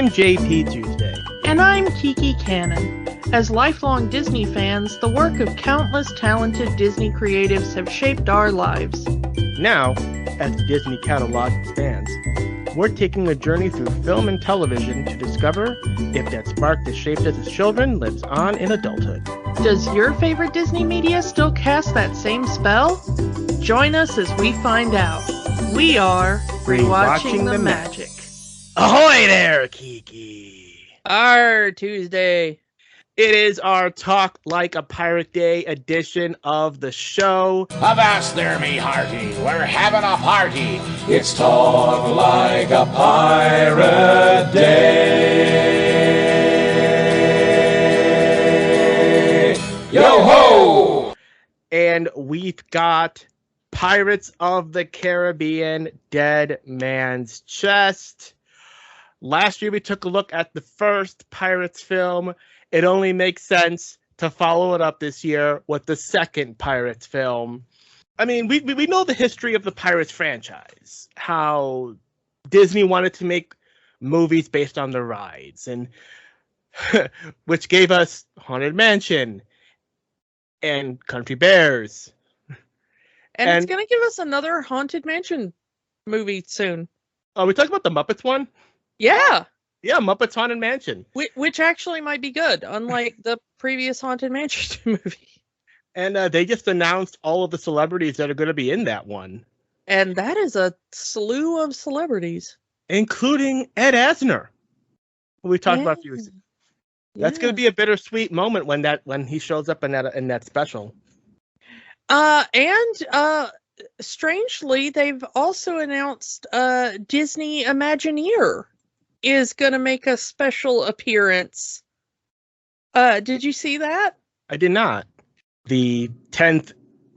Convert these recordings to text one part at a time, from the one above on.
I'm JP Tuesday. And I'm Kiki Canon. As lifelong Disney fans, the work of countless talented Disney creatives have shaped our lives. Now, as the Disney catalog expands, we're taking a journey through film and television to discover if that spark that shaped us as children lives on in adulthood. Does your favorite Disney media still cast that same spell? Join us as we find out. We are Rewatching the Magic. Ahoy there, Kiki! Our Tuesday. It is our Talk Like a Pirate Day edition of the show. Avast there, me hearty, we're having a party. It's Talk Like a Pirate Day. Yo-ho! And we've got Pirates of the Caribbean, Dead Man's Chest. Last year we took a look at the first Pirates film. It only makes sense to follow it up this year with the second Pirates film. I mean, we know the history of the Pirates franchise, how Disney wanted to make movies based on the rides, and which gave us Haunted Mansion and Country Bears. And it's going to give us another Haunted Mansion movie soon. Oh, we talking about the Muppets one? Yeah. Yeah, Muppets Haunted Mansion. Which actually might be good, unlike the previous Haunted Mansion movie. And they just announced all of the celebrities that are going to be in that one. And that is a slew of celebrities. Including Ed Asner, who we talked about a few weeks ago. That's going to be a bittersweet moment when he shows up in that special. And strangely, they've also announced Disney Imagineer is going to make a special appearance. Did you see that? I did not. The 10th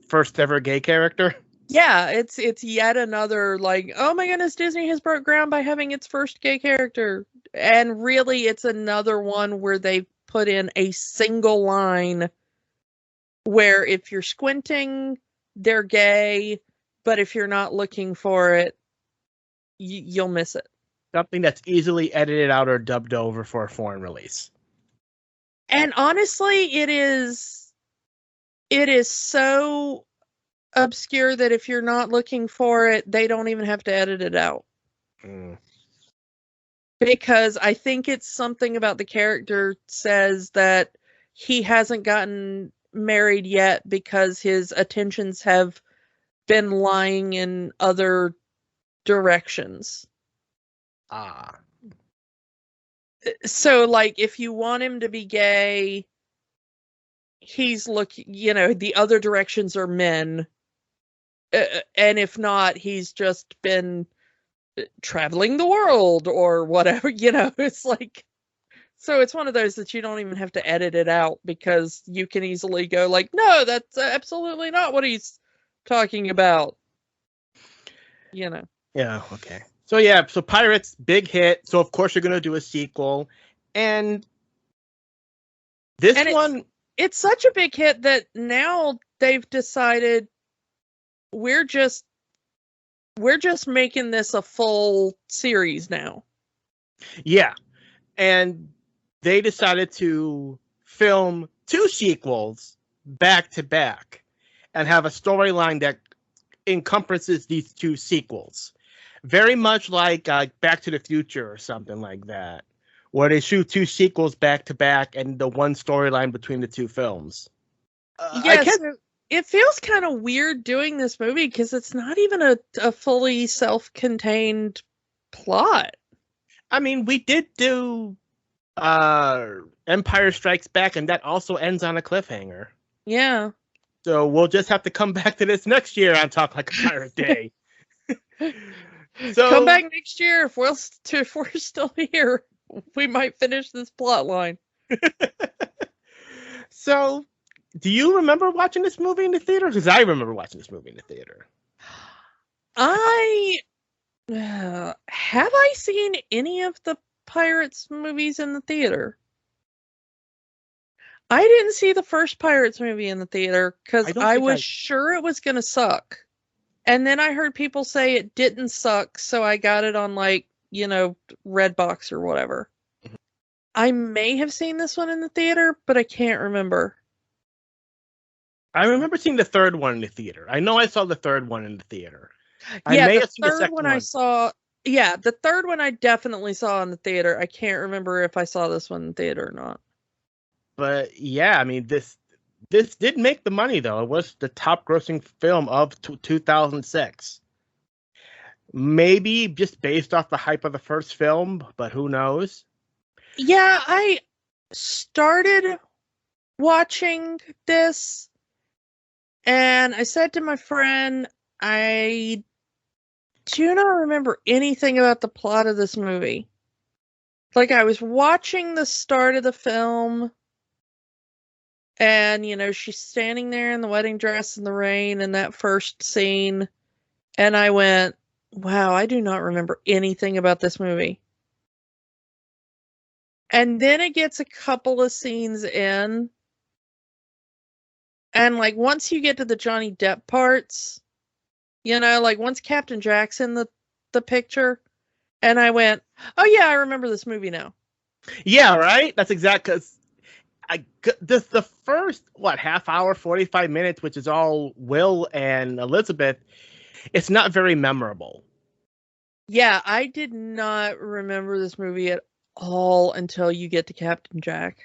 first ever gay character? Yeah, it's yet another, like, oh my goodness, Disney has broke ground by having its first gay character. And really, it's another one where they put in a single line where if you're squinting, they're gay, but if you're not looking for it, you'll miss it. Something that's easily edited out or dubbed over for a foreign release. And honestly, it is so obscure that if you're not looking for it, they don't even have to edit it out. Because I think it's something about the character says that he hasn't gotten married yet because his attentions have been lying in other directions. So, like, if you want him to be gay, he's looking, the other directions are men. And if not, he's just been traveling the world or whatever, it's like, so it's one of those that you don't even have to edit it out because you can easily go like, no, that's absolutely not what he's talking about. Yeah, okay. So Pirates, big hit. So of course you're going to do a sequel. And it's such a big hit that now they've decided we're just making this a full series now. Yeah. And they decided to film 2 sequels back to back and have a storyline that encompasses these 2 sequels. Very much like Back to the Future or something like that, where they shoot 2 sequels back to back and the one storyline between the 2 films. It feels kind of weird doing this movie because it's not even a fully self-contained plot. I mean, we did do Empire Strikes Back, and that also ends on a cliffhanger. Yeah. So we'll just have to come back to this next year on Talk Like a Pirate Day. So come back next year if we're still here. We might finish this plot line. So, do you remember watching this movie in the theater? Because I remember watching this movie in the theater. Have I seen any of the Pirates movies in the theater? I didn't see the first Pirates movie in the theater because I was sure it was going to suck. And then I heard people say it didn't suck, so I got it on like Redbox or whatever. I may have seen this one in the theater, but I can't remember. I remember seeing the third one in the theater. I know I saw the third one in the theater. I Yeah, may the have seen the third second one one. I saw. Yeah, the third one I definitely saw in the theater. I can't remember if I saw this one in the theater or not. But yeah, I mean, this did make the money, though. It was the top grossing film of 2006. Maybe just based off the hype of the first film, but who knows? Yeah, I started watching this and I said to my friend, I do not remember anything about the plot of this movie. Like, I was watching the start of the film and, she's standing there in the wedding dress in the rain in that first scene. And I went, wow, I do not remember anything about this movie. And then it gets a couple of scenes in. And, like, once you get to the Johnny Depp parts, like, once Captain Jack's in the picture, and I went, oh, yeah, I remember this movie now. Yeah, right? That's exactly... the first, half hour, 45 minutes, which is all Will and Elizabeth, it's not very memorable. Yeah, I did not remember this movie at all until you get to Captain Jack.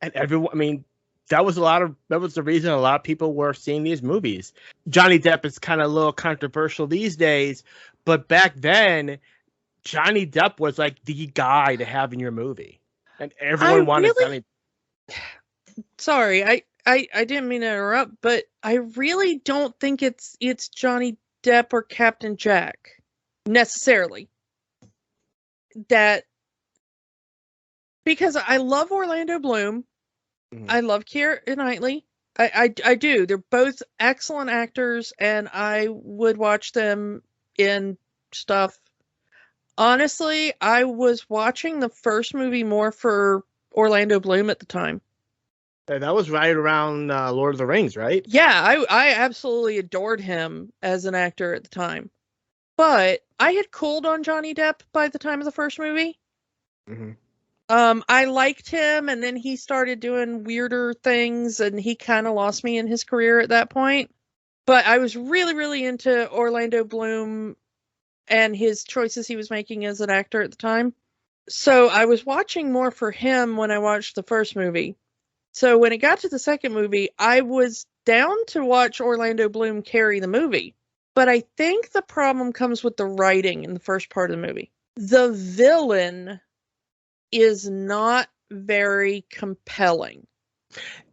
And everyone, I mean, that was the reason a lot of people were seeing these movies. Johnny Depp is kind of a little controversial these days, but back then, Johnny Depp was like the guy to have in your movie. And everyone wanted Johnny. Sorry, I didn't mean to interrupt, but I really don't think it's Johnny Depp or Captain Jack necessarily. Because I love Orlando Bloom. Mm-hmm. I love Keira Knightley. I do. They're both excellent actors, and I would watch them in stuff. Honestly, I was watching the first movie more for Orlando Bloom at the time. That was right around Lord of the Rings, right? Yeah, I absolutely adored him as an actor at the time. But I had cooled on Johnny Depp by the time of the first movie. Mm-hmm. I liked him, and then he started doing weirder things, and he kind of lost me in his career at that point. But I was really, really into Orlando Bloom and his choices he was making as an actor at the time. So I was watching more for him when I watched the first movie. So when it got to the second movie, I was down to watch Orlando Bloom carry the movie. But I think the problem comes with the writing in the first part of the movie. The villain is not very compelling.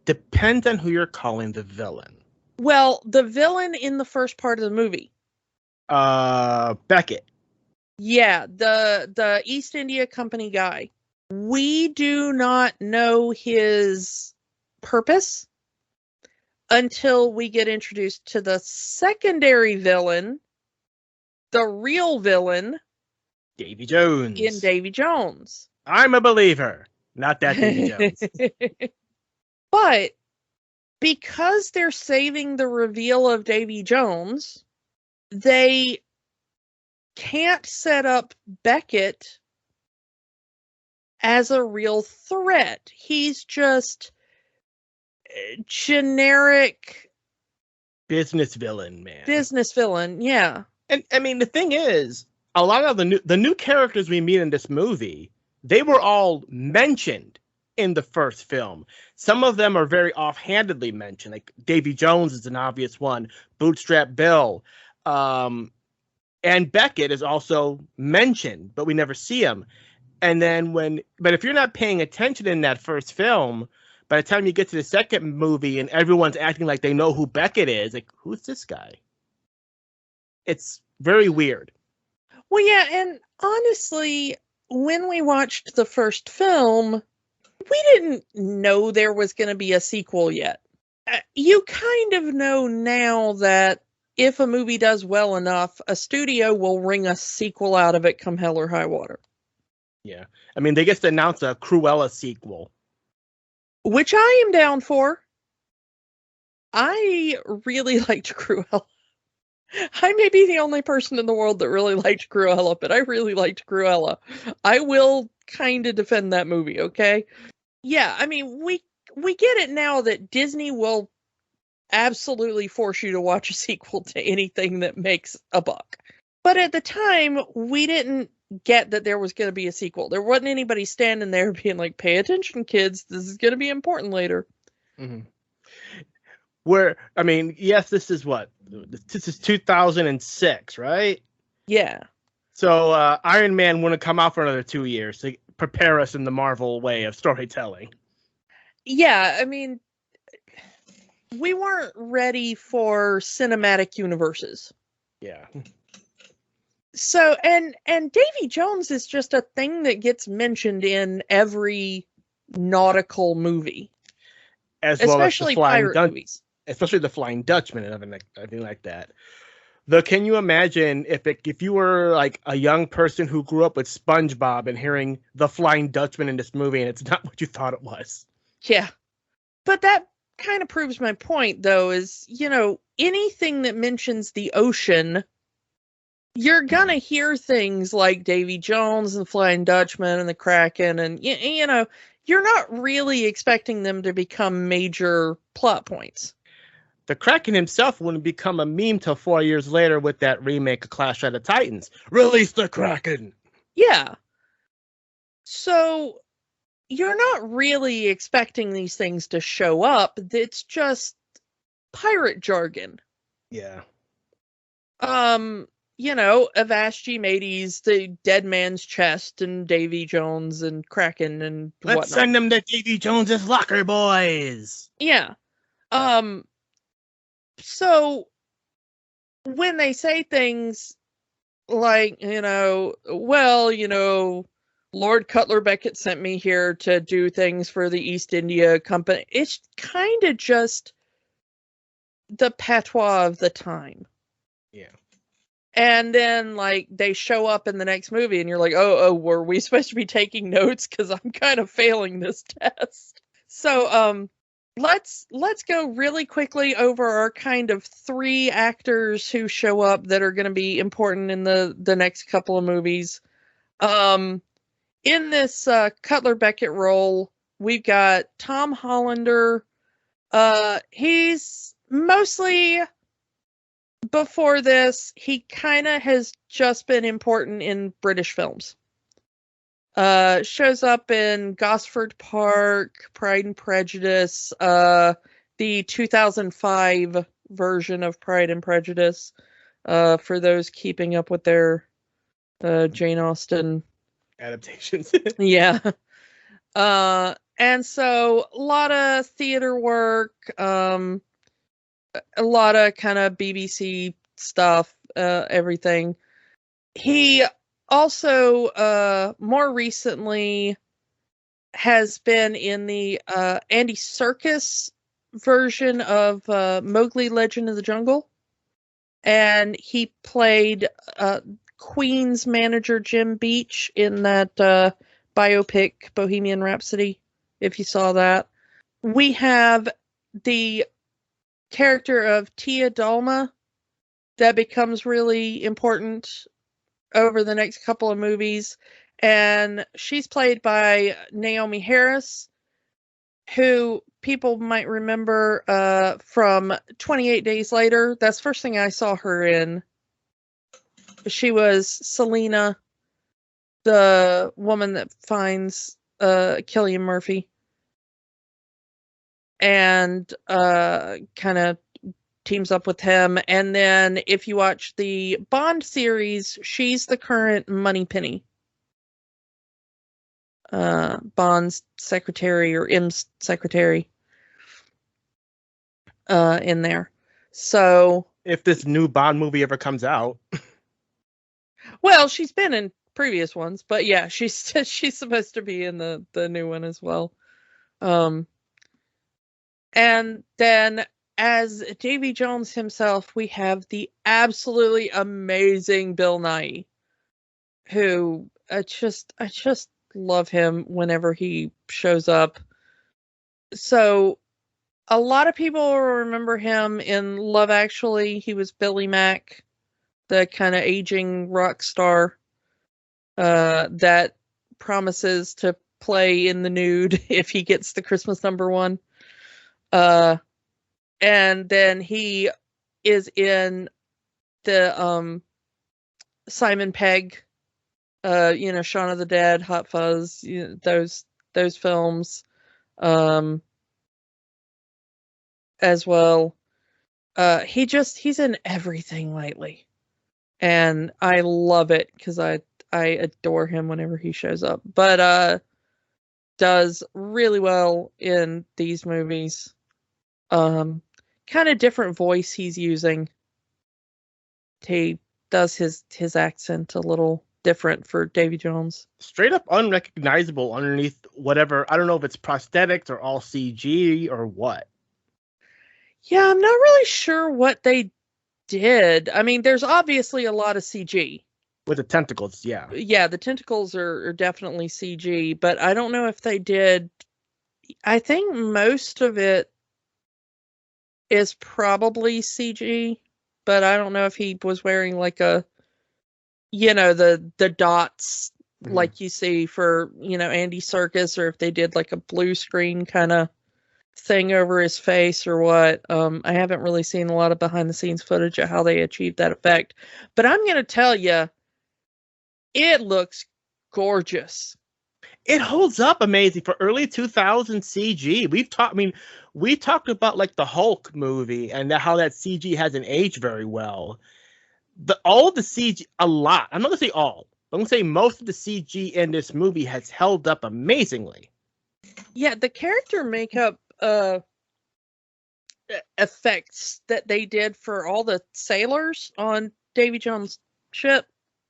Depends on who you're calling the villain. Well, the villain in the first part of the movie. Beckett. Yeah, the East India Company guy. We do not know his purpose until we get introduced to the secondary villain, the real villain, Davy Jones. In Davy Jones. I'm a believer, not that Davy Jones. But because they're saving the reveal of Davy Jones, they can't set up Beckett as a real threat. He's just generic business villain, man. Business villain, yeah. And I mean, the thing is, a lot of the new characters we meet in this movie, they were all mentioned in the first film. Some of them are very offhandedly mentioned, like Davy Jones is an obvious one, Bootstrap Bill, and Beckett is also mentioned, but we never see him. And then but if you're not paying attention in that first film, by the time you get to the second movie and everyone's acting like they know who Beckett is, like, who's this guy? It's very weird. Well, yeah, and honestly, when we watched the first film, we didn't know there was going to be a sequel yet. You kind of know now that if a movie does well enough, a studio will wring a sequel out of it come hell or high water. Yeah. I mean, they get to announce a Cruella sequel. Which I am down for. I really liked Cruella. I may be the only person in the world that really liked Cruella, but I really liked Cruella. I will kind of defend that movie, okay? Yeah, I mean, we get it now that Disney will absolutely force you to watch a sequel to anything that makes a buck. But at the time, we didn't get that there was going to be a sequel. There wasn't anybody standing there being like, pay attention, kids, this is going to be important later. Mm-hmm. Yes, this is what? This is 2006, right? Yeah. So Iron Man wouldn't come out for another 2 years to prepare us in the Marvel way of storytelling. Yeah, I mean, we weren't ready for cinematic universes. Yeah. So, and Davy Jones is just a thing that gets mentioned in every nautical movie. As well especially as the pirate movies. Especially the Flying Dutchman and everything like that. Can you imagine if you were like a young person who grew up with SpongeBob and hearing the Flying Dutchman in this movie and it's not what you thought it was? Yeah. But that kind of proves my point, though, is, anything that mentions the ocean, you're going to hear things like Davy Jones and the Flying Dutchman and the Kraken, and, you're not really expecting them to become major plot points. The Kraken himself wouldn't become a meme till 4 years later with that remake of Clash of the Titans. Release the Kraken! Yeah. So, you're not really expecting these things to show up. It's just pirate jargon. Yeah. Avast mateys, the dead man's chest, and Davy Jones and Kraken and Let's whatnot. send them to Davy Jones's locker, boys. Yeah. So when they say things like, Lord Cutler Beckett sent me here to do things for the East India Company, it's kind of just the patois of the time. Yeah. And then, they show up in the next movie, and you're like, oh, were we supposed to be taking notes? Because I'm kind of failing this test. So, let's go really quickly over our kind of 3 actors who show up that are going to be important in the next couple of movies. In this Cutler Beckett role, we've got Tom Hollander. He's mostly... Before this, he kind of has just been important in British films. Shows up in Gosford Park, Pride and Prejudice, the 2005 version of Pride and Prejudice, for those keeping up with their Jane Austen adaptations. Yeah. And so a lot of theater work, a lot of kind of BBC stuff, everything. He also, more recently, has been in the Andy Serkis version of Mowgli Legend of the Jungle. And he played Queen's manager Jim Beach in that biopic Bohemian Rhapsody, if you saw that. We have the character of Tia Dalma that becomes really important over the next couple of movies, and she's played by Naomi Harris, who people might remember from 28 Days Later. That's the first thing I saw her in. She was Selena, the woman that finds Cillian Murphy, and kind of teams up with him. And then if you watch the Bond series, she's the current Moneypenny, Bond's secretary, or M's secretary, in there. So if this new Bond movie ever comes out. Well, she's been in previous ones, but yeah, she's supposed to be in the new one as well. And then as Davy Jones himself, we have the absolutely amazing Bill Nighy, who I just love him whenever he shows up. So A lot of people remember him in Love Actually. He was Billy Mack, the kind of aging rock star that promises to play in the nude if he gets the Christmas #1. And then he is in the Simon Pegg, Shaun of the Dead, Hot Fuzz, those films, as well. He's in everything lately, and I love it because I adore him whenever he shows up. But does really well in these movies. Kind of different voice he's using. He does his accent a little different for Davy Jones. Straight up unrecognizable underneath whatever. I don't know if it's prosthetics or all CG or what. Yeah, I'm not really sure what they did. I mean, there's obviously a lot of CG. With the tentacles, yeah. Yeah, the tentacles are definitely CG, but I don't know if they did. I think most of it is probably CG, but I don't know if he was wearing like the dots like you see for, Andy Serkis, or if they did like a blue screen kind of thing over his face or what. I haven't really seen a lot of behind the scenes footage of how they achieved that effect, but I'm going to tell you, it looks gorgeous. It holds up amazing for early 2000 CG. We talked about like the Hulk movie and how that CG hasn't aged very well. All of the CG, a lot. I'm not gonna say all. I'm gonna say most of the CG in this movie has held up amazingly. Yeah, the character makeup effects that they did for all the sailors on Davy Jones' ship.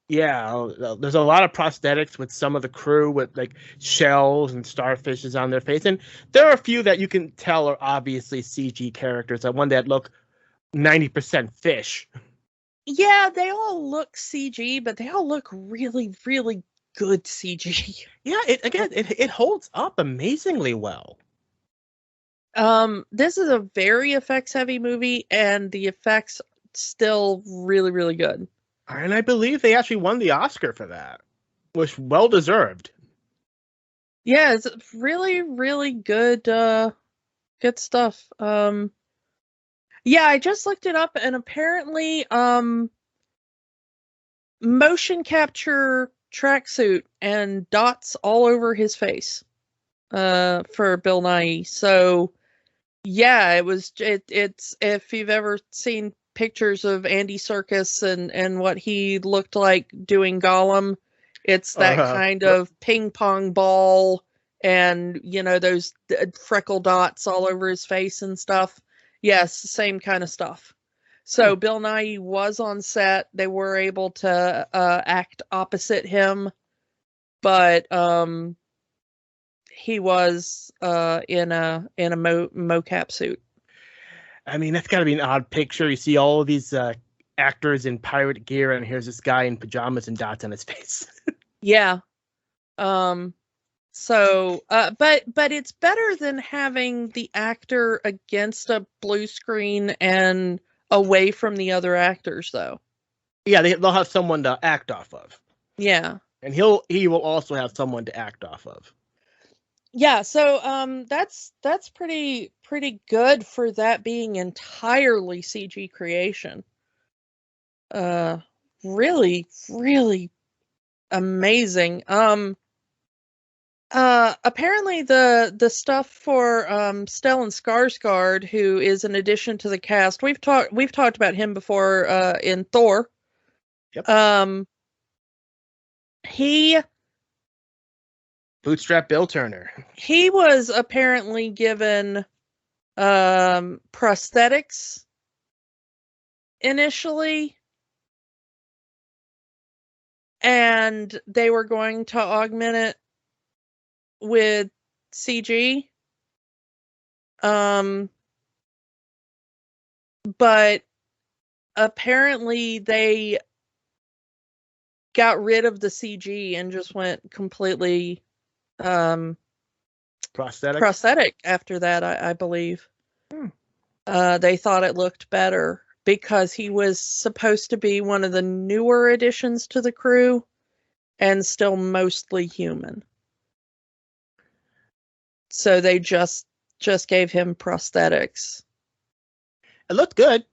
Yeah, there's a lot of prosthetics with some of the crew with like shells and starfishes on their face, and there are a few that you can tell are obviously CG characters. And one that look 90% fish. Yeah, they all look CG, but they all look really, really good CG. Yeah, it holds up amazingly well. This is a very effects heavy movie, and the effects still really, really good. And I believe they actually won the Oscar for that, which well deserved. Yeah, it's really, really good, good stuff. Yeah, I just looked it up, and apparently, motion capture tracksuit and dots all over his face, for Bill Nighy. So, yeah, it's if you've ever seen pictures of Andy Serkis and what he looked like doing Gollum, it's that kind of ping pong ball and those freckle dots all over his face and stuff. Yes, same kind of stuff. So Bill Nighy was on set. They were able to act opposite him, but he was in a mocap suit. I mean, that's got to be an odd picture. You see all of these actors in pirate gear, and here's this guy in pajamas and dots on his face. Yeah. So, but it's better than having the actor against a blue screen and away from the other actors, though. Yeah, they'll have someone to act off of. Yeah. And he will also have someone to act off of. Yeah, so that's pretty good for that being entirely CG creation. Really, really amazing. Apparently the stuff for Stellan Skarsgård, who is an addition to the cast, we've talked about him before in Thor. Yep. He Bootstrap Bill Turner. He was apparently given prosthetics initially, and they were going to augment it with CG. But apparently they got rid of the CG and just went completely prosthetic after that, I believe. They thought it looked better because he was supposed to be one of the newer additions to the crew and still mostly human. So they just gave him prosthetics. It looked good.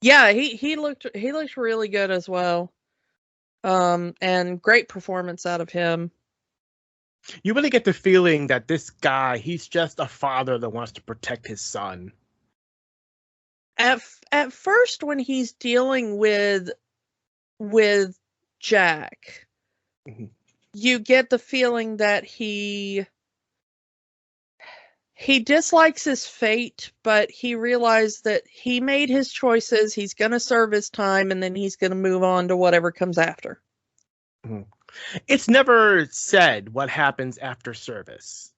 Yeah, he looked really good as well. And great performance out of him. You really get the feeling that this guy, he's just a father that wants to protect his son. At first, when he's dealing with Jack, you get the feeling that he dislikes his fate, but he realized that he made his choices. He's going to serve his time, and then he's going to move on to whatever comes after. It's never said what happens after service.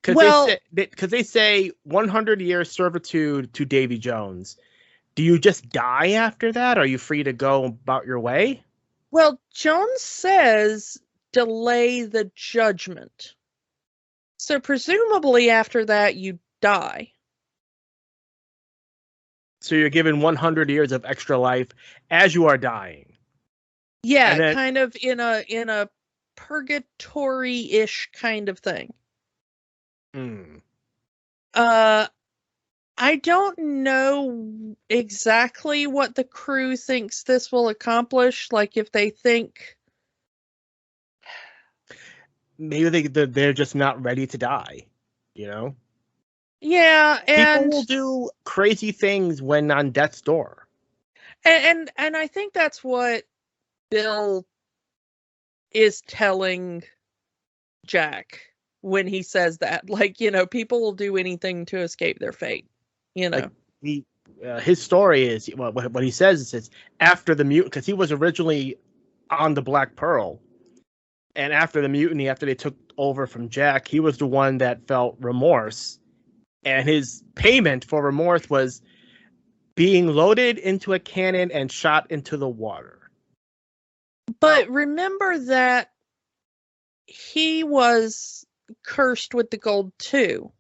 Because they say 100 years servitude to Davy Jones. Do you just die after that? Are you free to go about your way? Well, Jones says delay the judgment. So presumably after that, you die. So you're given 100 years of extra life as you are dying. Yeah, then, kind of in a purgatory-ish kind of thing. I don't know exactly what the crew thinks this will accomplish. Like, if they think maybe they're just not ready to die, you know? Yeah, and people will do crazy things when on death's door. And I think that's what Bill is telling Jack when he says that. Like, you know, people will do anything to escape their fate, you know. Like his story is, what he says is after the mutiny, because he was originally on the Black Pearl, and after the mutiny, after they took over from Jack, he was the one that felt remorse, and his payment for remorse was being loaded into a cannon and shot into the water. But remember that he was cursed with the gold too.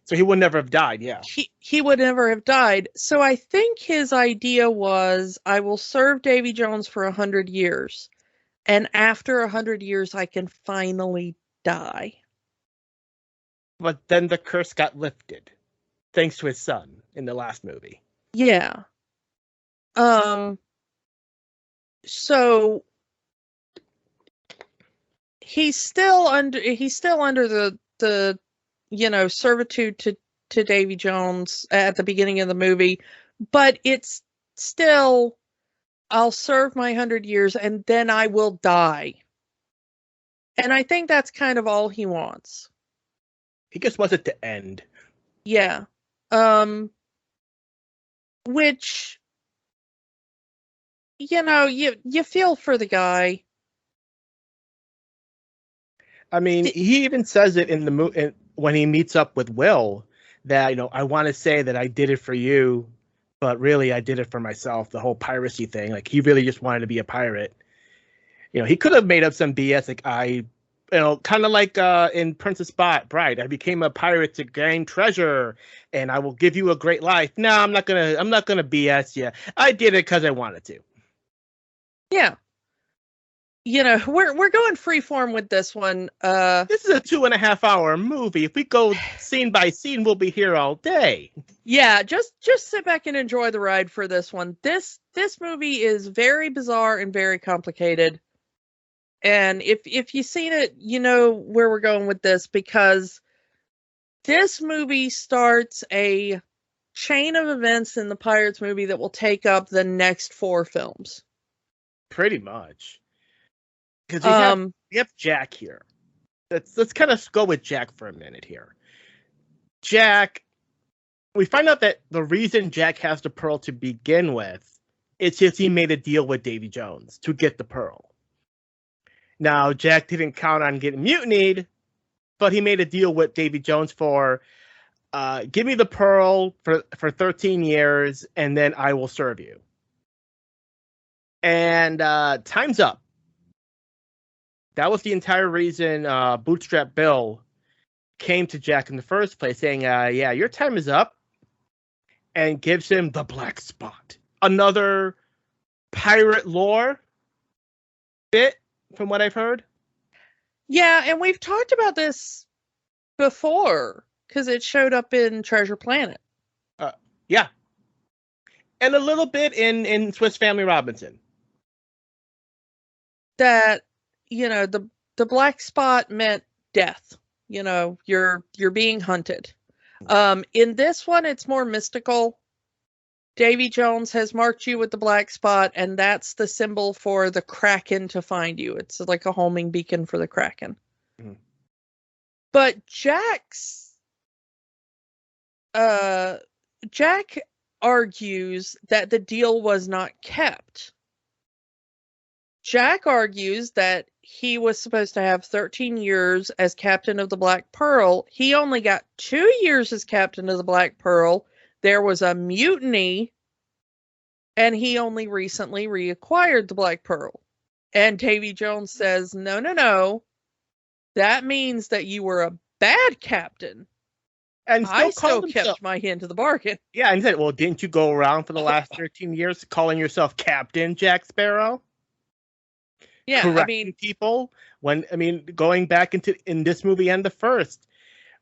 So he would never have died, yeah. He would never have died. So I think his idea was, I will serve Davy Jones for 100 years. And after 100 years, I can finally die. But then the curse got lifted, thanks to his son in the last movie. Yeah. So he's still under the you know, servitude to Davy Jones at the beginning of the movie, but it's still, I'll serve my 100 years and then I will die. And I think that's kind of all he wants. He just wants it to end. Yeah. Which, you know, you feel for the guy. I mean, he even says it in the when he meets up with Will, that, you know, I want to say that I did it for you, but really I did it for myself. The whole piracy thing, like, he really just wanted to be a pirate. You know, he could have made up some BS, like, kind of like in Princess Bride, I became a pirate to gain treasure, and I will give you a great life. No, I'm not gonna BS you. I did it because I wanted to. Yeah. You know, we're going freeform with this one. This is a 2.5-hour movie. If we go scene by scene, we'll be here all day. Yeah, just sit back and enjoy the ride for this one. This movie is very bizarre and very complicated. And if you've seen it, you know where we're going with this, because this movie starts a chain of events in the Pirates movie that will take up the next 4 films. Pretty much. Because you have Jack here. Let's kind of go with Jack for a minute here. Jack, we find out that the reason Jack has the pearl to begin with is because he made a deal with Davy Jones to get the pearl. Now, Jack didn't count on getting mutinied, but he made a deal with Davy Jones for, give me the pearl for 13 years, and then I will serve you. And time's up. That was the entire reason Bootstrap Bill came to Jack in the first place, saying, yeah, your time is up. and gives him the black spot. Another pirate lore bit, from what I've heard. Yeah, and we've talked about this before because it showed up in Treasure Planet. Yeah. And a little bit in Swiss Family Robinson. That, the black spot meant death. You're being hunted. In this one, it's more mystical. Davy Jones has marked you with the black spot, and that's the symbol for the Kraken to find you. It's like a homing beacon for the Kraken. Mm-hmm. But Jack argues that the deal was not kept. Jack argues that he was supposed to have 13 years as captain of the Black Pearl. He only got 2 years as captain of the Black Pearl. There was a mutiny, and he only recently reacquired the Black Pearl. And Davy Jones says, no. That means that you were a bad captain. And I still kept my end of the bargain. Yeah, and said, well, didn't you go around for the last 13 years calling yourself Captain Jack Sparrow? Yeah, correcting people. Going back in this movie and the first,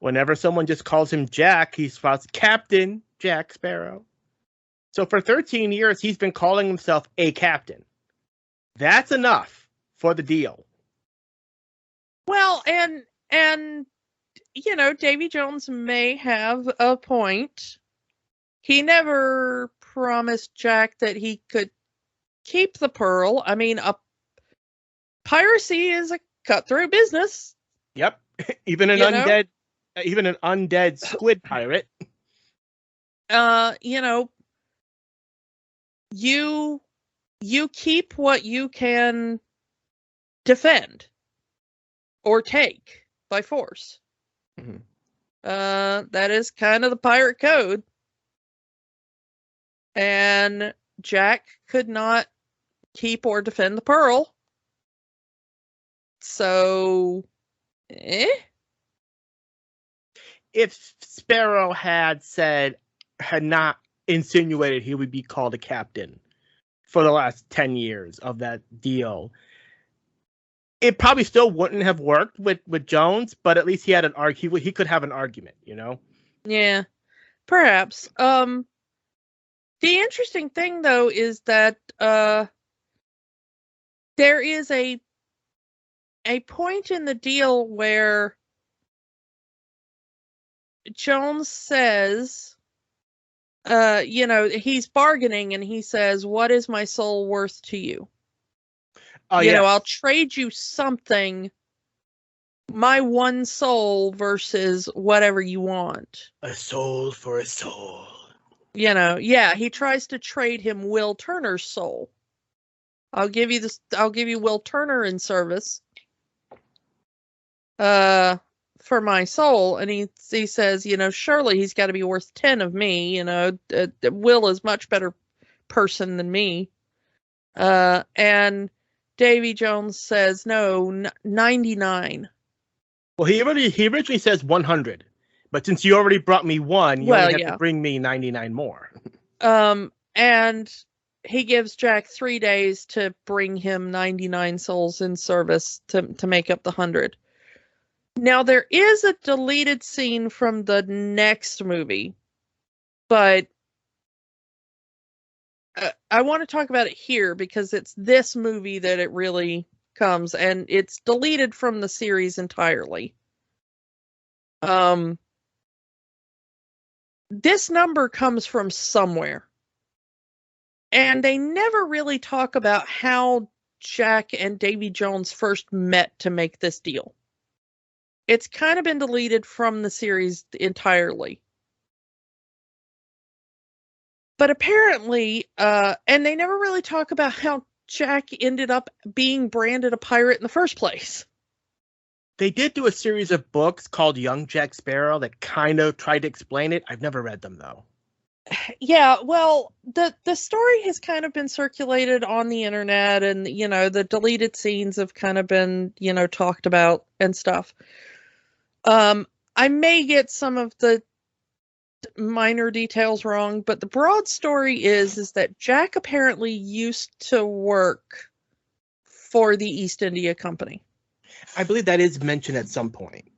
whenever someone just calls him Jack, he spouts Captain Jack Sparrow. So for 13 years, he's been calling himself a captain. That's enough for the deal. Well, and Davy Jones may have a point. He never promised Jack that he could keep the pearl. Piracy is a cutthroat business. Yep. Even an undead squid pirate. You keep what you can defend or take by force. Mm-hmm. That is kind of the pirate code. And Jack could not keep or defend the pearl. So, If Sparrow had not insinuated he would be called a captain for the last 10 years of that deal, it probably still wouldn't have worked with Jones, but at least he had he could have an argument, Yeah, perhaps. The interesting thing, though, is that there is a point in the deal where Jones says, he's bargaining and he says, "What is my soul worth to you? I'll trade you something, my one soul versus whatever you want." A soul for a soul. He tries to trade him Will Turner's soul. I'll give you Will Turner in service. For my soul, and he says, surely he's got to be worth 10 of me. Will is much better person than me. And Davy Jones says, no, 99. Well, he originally says 100, but since you already brought me one, you only have to bring me 99 more. And he gives Jack 3 days to bring him 99 souls in service to make up the 100. Now, there is a deleted scene from the next movie, but I want to talk about it here because it's this movie that it really comes, and it's deleted from the series entirely. This number comes from somewhere, and they never really talk about how Jack and Davy Jones first met to make this deal. It's kind of been deleted from the series entirely. But apparently, and they never really talk about how Jack ended up being branded a pirate in the first place. They did do a series of books called Young Jack Sparrow that kind of tried to explain it. I've never read them, though. Yeah, well, the story has kind of been circulated on the internet, and, the deleted scenes have kind of been, talked about and stuff. I may get some of the minor details wrong, but the broad story is that Jack apparently used to work for the East India Company. I believe that is mentioned at some point.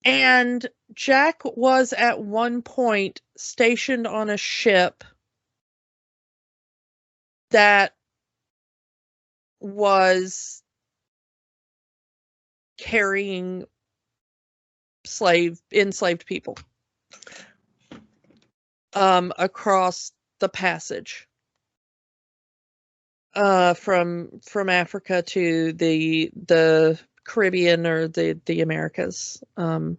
And Jack was at one point stationed on a ship that was carrying enslaved people across the passage from Africa to the Caribbean or the Americas. And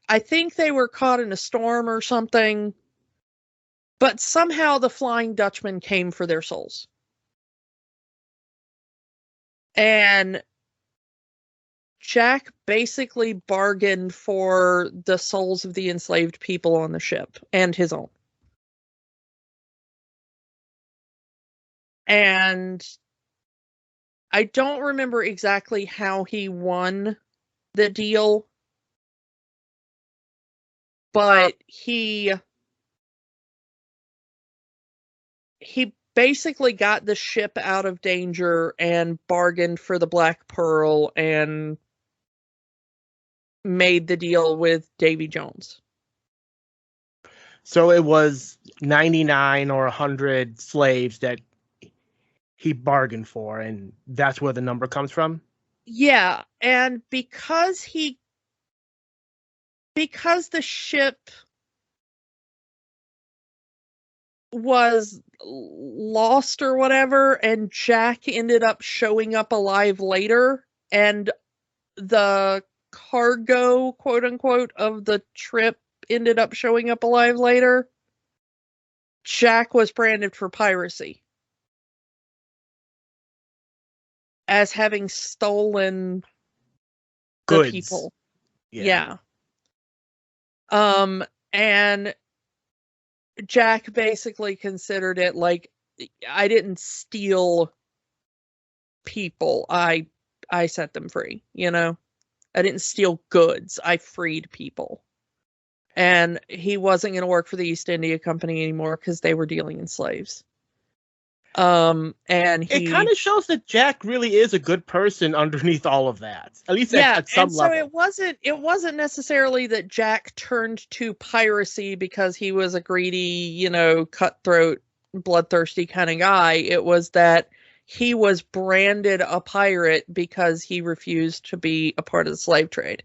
I think they were caught in a storm or something, but somehow the Flying Dutchman came for their souls. And Jack basically bargained for the souls of the enslaved people on the ship and his own. And I don't remember exactly how he won the deal, but he basically got the ship out of danger and bargained for the Black Pearl and made the deal with Davy Jones. So it was 99 or 100 slaves that he bargained for, and that's where the number comes from? Yeah, and because the ship was lost or whatever, and Jack ended up showing up alive later, and the cargo, quote unquote, of the trip ended up showing up alive later, Jack was branded for piracy as having stolen the Goods. people. Yeah. And Jack basically considered it like, I didn't steal people, I set them free, you know? I didn't steal goods, I freed people. And he wasn't going to work for the East India Company anymore because they were dealing in slaves. And it kind of shows that Jack really is a good person underneath all of that, at least at some level. So it wasn't necessarily that Jack turned to piracy because he was a greedy, cutthroat, bloodthirsty kind of guy. It was that he was branded a pirate because he refused to be a part of the slave trade.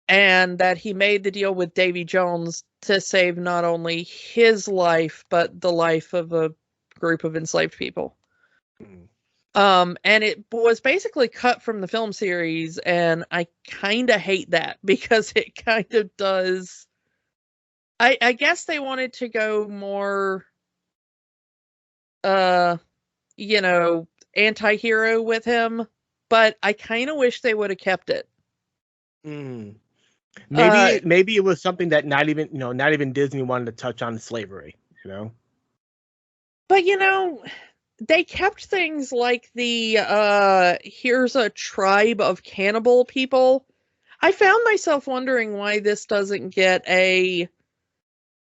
And that he made the deal with Davy Jones to save not only his life, but the life of a group of enslaved people. And it was basically cut from the film series, and I kind of hate that because it kind of does. I guess they wanted to go more, anti-hero with him, but I kind of wish they would have kept it. Maybe it was something that not even Disney wanted to touch on slavery, But they kept things like the here's a tribe of cannibal people. I found myself wondering why this doesn't get a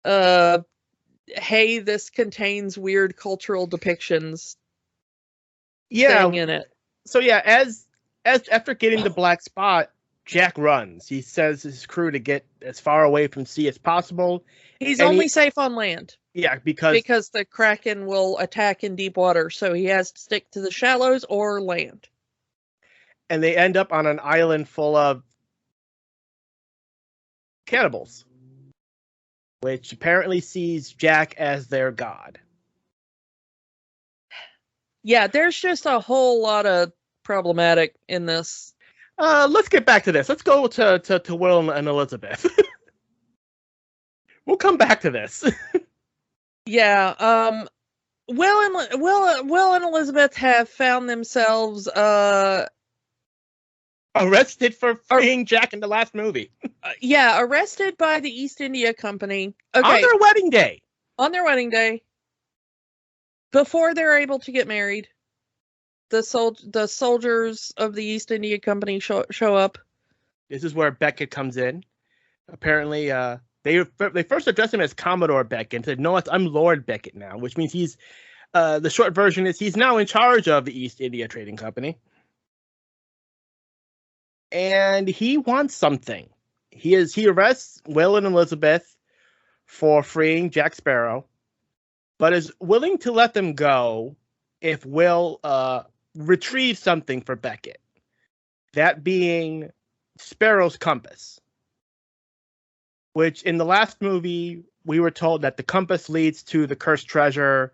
hey, this contains weird cultural depictions thing in it. So yeah, as after getting the black spot, Jack runs. He says his crew to get as far away from sea as possible. He's only safe on land. Yeah, because the Kraken will attack in deep water, so he has to stick to the shallows or land. And they end up on an island full of cannibals, which apparently sees Jack as their god. Yeah, there's just a whole lot of problematic in this. Let's get back to this. Let's go to Will and Elizabeth. We'll come back to this. Yeah, Will and Elizabeth have found themselves arrested for freeing Jack in the last movie. Arrested by the East India Company. Okay. On their wedding day. Before they're able to get married, the soldiers of the East India Company show up. This is where Beckett comes in. Apparently, they first addressed him as Commodore Beckett and said, "No, I'm Lord Beckett now," which means he's the short version is he's now in charge of the East India Trading Company, and he wants something. He arrests Will and Elizabeth for freeing Jack Sparrow, but is willing to let them go if Will retrieves something for Beckett. That being Sparrow's compass, which in the last movie, we were told that the compass leads to the cursed treasure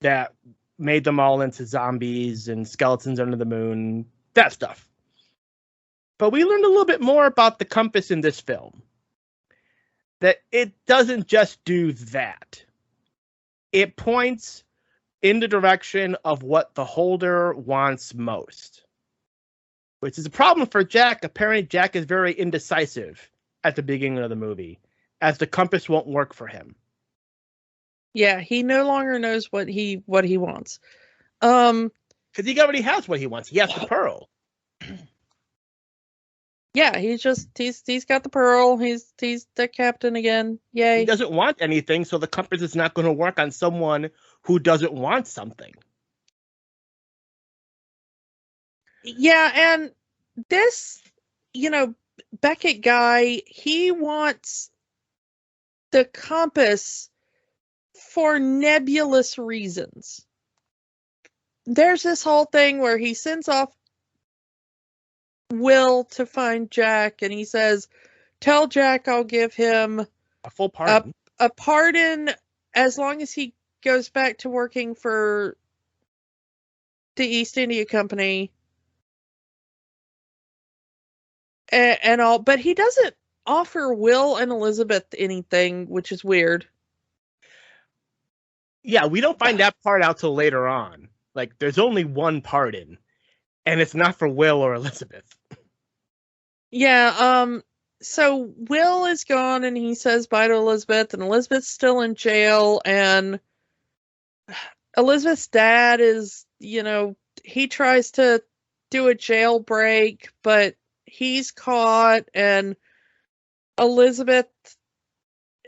that made them all into zombies and skeletons under the moon, that stuff. But we learned a little bit more about the compass in this film. That it doesn't just do that. It points in the direction of what the holder wants most. Which is a problem for Jack. Apparently, Jack is very indecisive at the beginning of the movie, as the compass won't work for him. Yeah, he no longer knows what he wants. Because he already has what he wants. He has the pearl. Yeah, he's got the pearl. He's the captain again. Yay. He doesn't want anything, so the compass is not going to work on someone who doesn't want something. Yeah, and this, Beckett guy, he wants the compass for nebulous reasons. There's this whole thing where he sends off Will to find Jack, and he says, "Tell Jack I'll give him a full pardon. A pardon as long as he goes back to working for the East India Company." And all, but he doesn't offer Will and Elizabeth anything, which is weird. Yeah, we don't find that part out till later on. Like, there's only one pardon, and it's not for Will or Elizabeth. Yeah, so Will is gone, and he says bye to Elizabeth, and Elizabeth's still in jail, and Elizabeth's dad is, he tries to do a jailbreak, but he's caught, and Elizabeth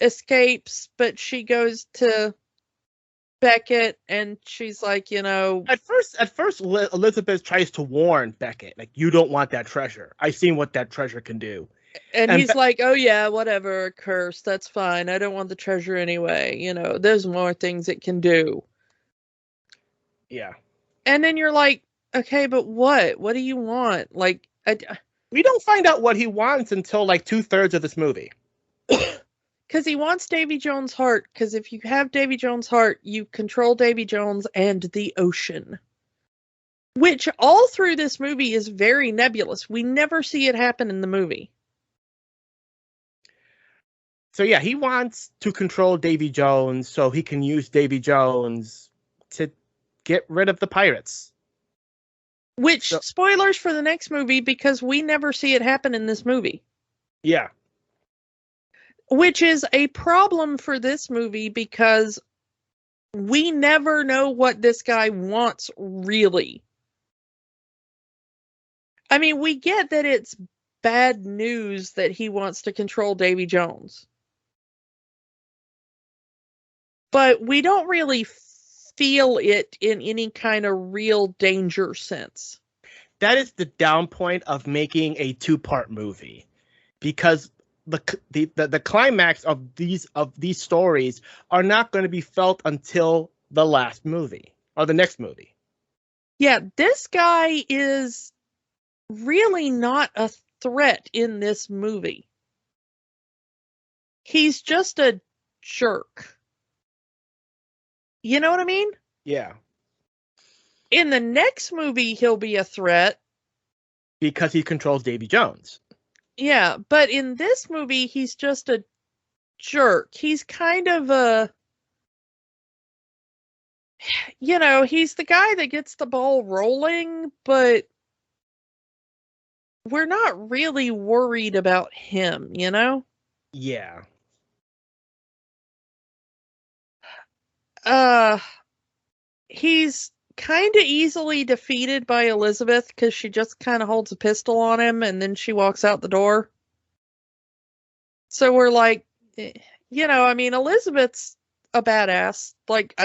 escapes, but she goes to Beckett, and she's like, At first, Elizabeth tries to warn Beckett, like, you don't want that treasure. I've seen what that treasure can do. And he's like, oh yeah, whatever, curse, that's fine. I don't want the treasure anyway. There's more things it can do. Yeah. And then you're like, okay, but what? What do you want? Like, we don't find out what he wants until like 2/3 of this movie. Because he wants Davy Jones' heart. Because if you have Davy Jones' heart, you control Davy Jones and the ocean. Which all through this movie is very nebulous. We never see it happen in the movie. So yeah, he wants to control Davy Jones so he can use Davy Jones to get rid of the pirates. Which, spoilers for the next movie, because we never see it happen in this movie. Yeah. Which is a problem for this movie because we never know what this guy wants, really. I mean, we get that it's bad news that he wants to control Davy Jones. But we don't really feel it in any kind of real danger sense. That is the down point of making a 2-part movie. Because the climax of these stories are not going to be felt until the last movie or the next movie. Yeah, this guy is really not a threat in this movie. He's just a jerk. You know what I mean? Yeah. In the next movie, he'll be a threat. Because he controls Davy Jones. Yeah, but in this movie, he's just a jerk. He's kind of he's the guy that gets the ball rolling, but we're not really worried about him, Yeah. he's kind of easily defeated by Elizabeth because she just kind of holds a pistol on him and then she walks out the door. So we're like, I mean, Elizabeth's a badass. Like,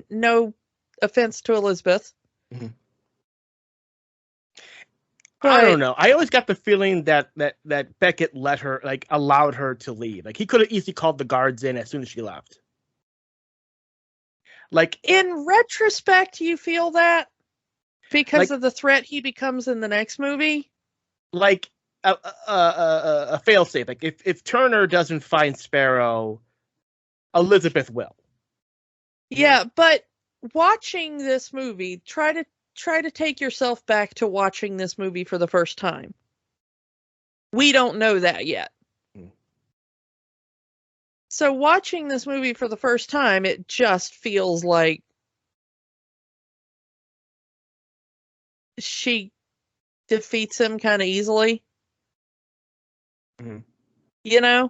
no offense to Elizabeth. Mm-hmm. But, I don't know. I always got the feeling that Beckett allowed her to leave. Like, he could have easily called the guards in as soon as she left. Like, in retrospect, you feel that because of the threat he becomes in the next movie? Like a failsafe. Like, if Turner doesn't find Sparrow, Elizabeth will. Yeah, but watching this movie, try to take yourself back to watching this movie for the first time. We don't know that yet. So watching this movie for the first time, it just feels like she defeats him kind of easily. Mm-hmm. Yeah.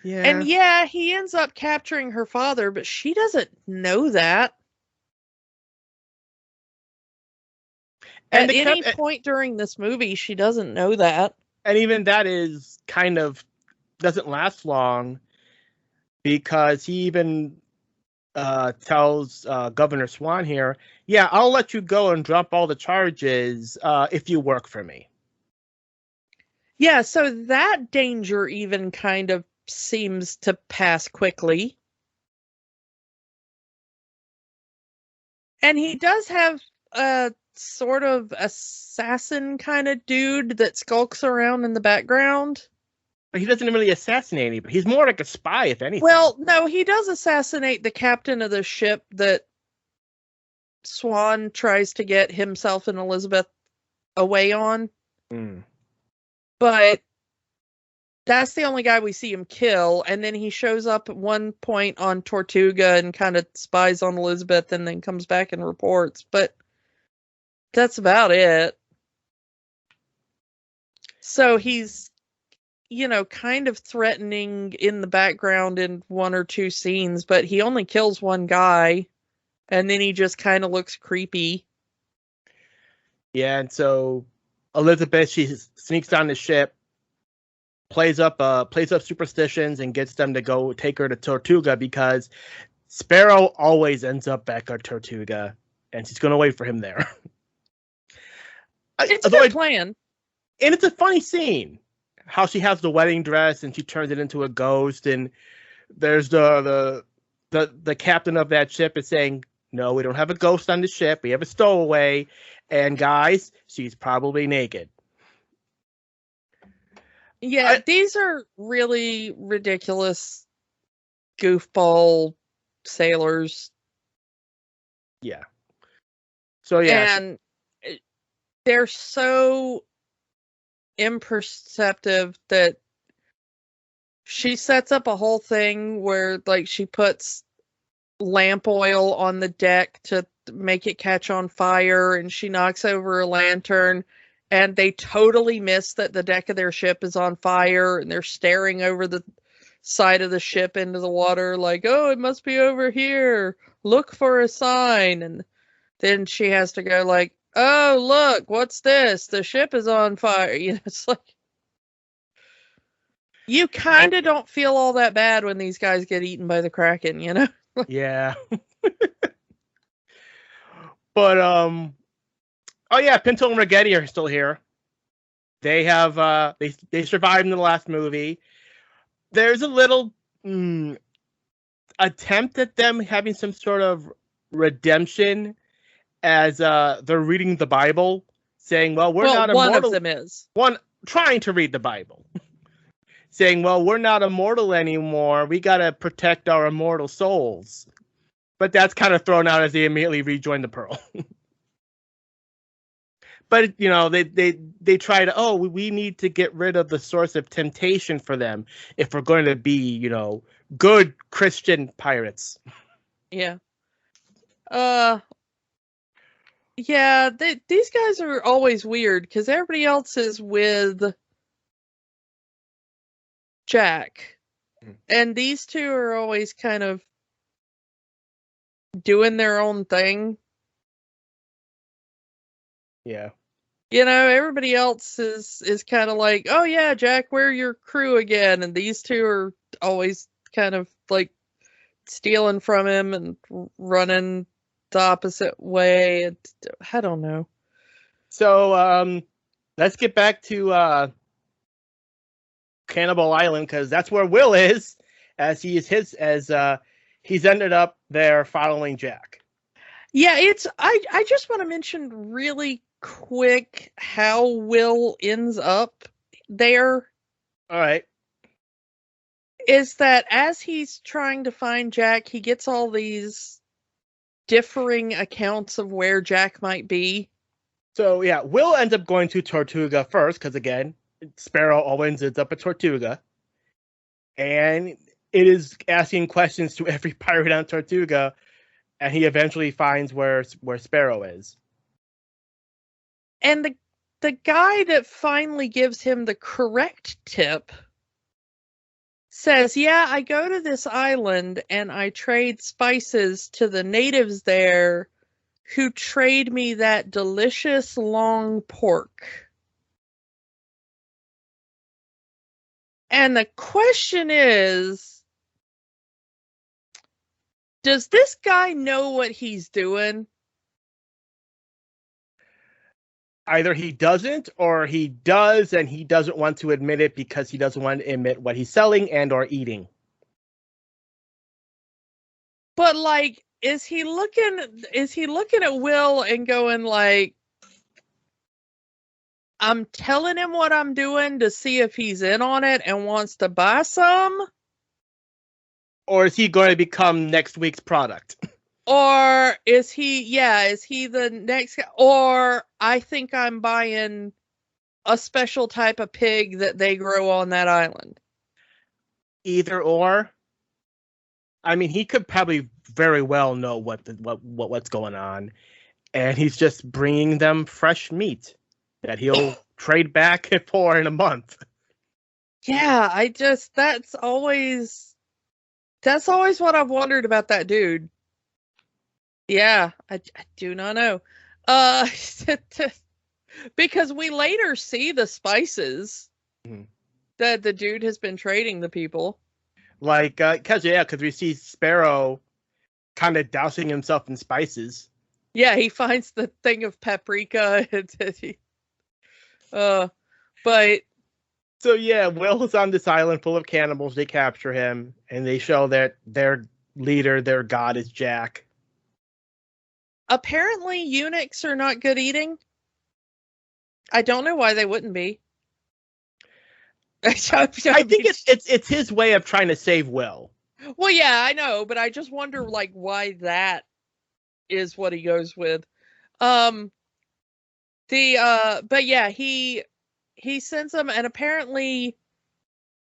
And he ends up capturing her father, but she doesn't know that. At any point during this movie, she doesn't know that. And even that is kind of doesn't last long because he even tells Governor Swan here, yeah, I'll let you go and drop all the charges if you work for me. Yeah, so that danger even kind of seems to pass quickly. And he does have a sort of assassin kind of dude that skulks around in the background. But he doesn't really assassinate anybody. He's more like a spy, if anything. Well, no, he does assassinate the captain of the ship that Swan tries to get himself and Elizabeth away on. Mm. But that's the only guy we see him kill, and then he shows up at one point on Tortuga and kind of spies on Elizabeth and then comes back and reports, but that's about it. So he's, kind of threatening in the background in one or two scenes, but he only kills one guy, and then he just kind of looks creepy. Yeah, and so Elizabeth, she sneaks on the ship, plays up superstitions and gets them to go take her to Tortuga because Sparrow always ends up back at Tortuga, and she's going to wait for him there. It's a good plan. And it's a funny scene, how she has the wedding dress and she turns it into a ghost, and there's the captain of that ship is saying, no, we don't have a ghost on the ship, we have a stowaway, and guys, she's probably naked. Yeah, these are really ridiculous goofball sailors. Yeah. So yeah. And they're so imperceptive that she sets up a whole thing where she puts lamp oil on the deck to make it catch on fire, and she knocks over a lantern, and they totally miss that the deck of their ship is on fire, and they're staring over the side of the ship into the water like, oh, it must be over here, look for a sign. And then she has to go like, oh, look, what's this? The ship is on fire. It's like, you kind of don't feel all that bad when these guys get eaten by the Kraken, Yeah. But oh yeah, Pinto and Ragetti are still here. They have they survived in the last movie. There's a little attempt at them having some sort of redemption as they're reading the Bible, saying, well, we're not immortal. One of them is. One trying to read the Bible. Saying, well, we're not immortal anymore. We got to protect our immortal souls. But that's kind of thrown out as they immediately rejoin the Pearl. But, they try to, we need to get rid of the source of temptation for them if we're going to be, good Christian pirates. Yeah. Yeah, these guys are always weird because everybody else is with Jack. And these two are always kind of doing their own thing. Yeah. You know, everybody else is kind of like, oh yeah, Jack, we're your crew again, and these two are always kind of like stealing from him and running the opposite way. And I don't know. So let's get back to Cannibal Island, because that's where Will is, as he's ended up there following Jack. Yeah, I just want to mention really quick how Will ends up there. All right. Is that as he's trying to find Jack, he gets all these differing accounts of where Jack might be. So yeah, Will ends up going to Tortuga first, because again, Sparrow always ends up at Tortuga. And it is asking questions to every pirate on Tortuga, and he eventually finds where Sparrow is. And the guy that finally gives him the correct tip says, yeah, I go to this island and I trade spices to the natives there who trade me that delicious long pork. And the question is, does this guy know what he's doing? Either he doesn't, or he does, and he doesn't want to admit it because he doesn't want to admit what he's selling and or eating. But like, is he looking at Will and going like, I'm telling him what I'm doing to see if he's in on it and wants to buy some? Or is he going to become next week's product? Or is he the next guy? Or I think I'm buying a special type of pig that they grow on that island. Either or. I mean, he could probably very well know what's going on, and he's just bringing them fresh meat that he'll trade back for in a month. Yeah, that's always what I've wondered about that dude. Yeah, I do not know. Because we later see the spices that the dude has been trading the people. Like, because we see Sparrow kind of dousing himself in spices. Yeah, he finds the thing of paprika. But so yeah, Will's on this island full of cannibals. They capture him, and they show that their leader, their god, is Jack. Apparently, eunuchs are not good eating. I don't know why they wouldn't be. I think it's his way of trying to save Will. Well, yeah, I know, but I just wonder like why that is what he goes with. But yeah, he sends them, and apparently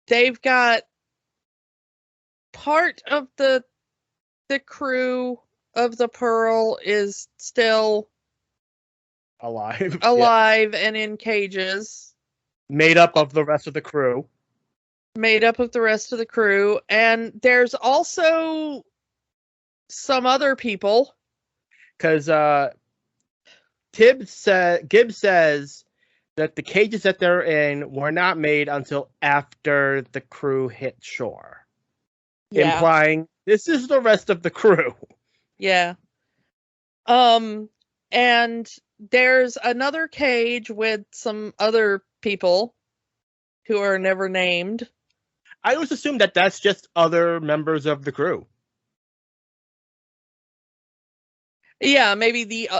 they've got part of the crew of the Pearl is still alive and in cages, made up of the rest of the crew. And there's also some other people, because Gibbs says that the cages that they're in were not made until after the crew hit shore, implying this is the rest of the crew. Yeah. And there's another cage with some other people who are never named. I always assume that that's just other members of the crew. Yeah, maybe the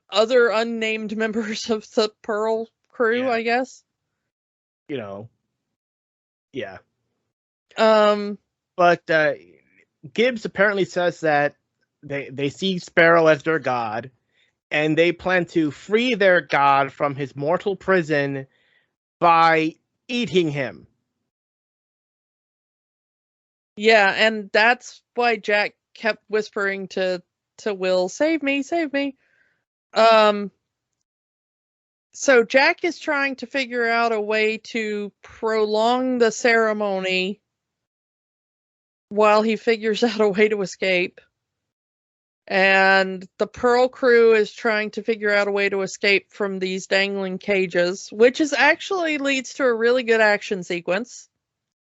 other unnamed members of the Pearl crew, I guess. You know. Yeah. But Gibbs apparently says that they see Sparrow as their god, and they plan to free their god from his mortal prison by eating him. Yeah, and that's why Jack kept whispering to Will, "Save me, save me." So Jack is trying to figure out a way to prolong the ceremony while he figures out a way to escape. And the Pearl crew is trying to figure out a way to escape from these dangling cages, which is actually leads to a really good action sequence.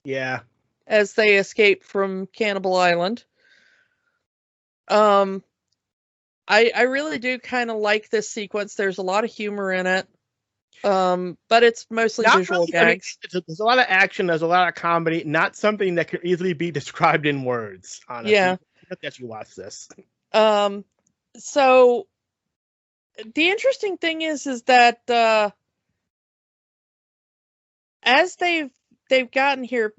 Yeah. As they escape from Cannibal Island. I really do kind of like this sequence. There's a lot of humor in it. But it's mostly Not visual really, gags. There's a lot of action, there's a lot of comedy, not something that could easily be described in words, honestly. Yeah. I have to actually watch this. So the interesting thing is that as they've gotten here,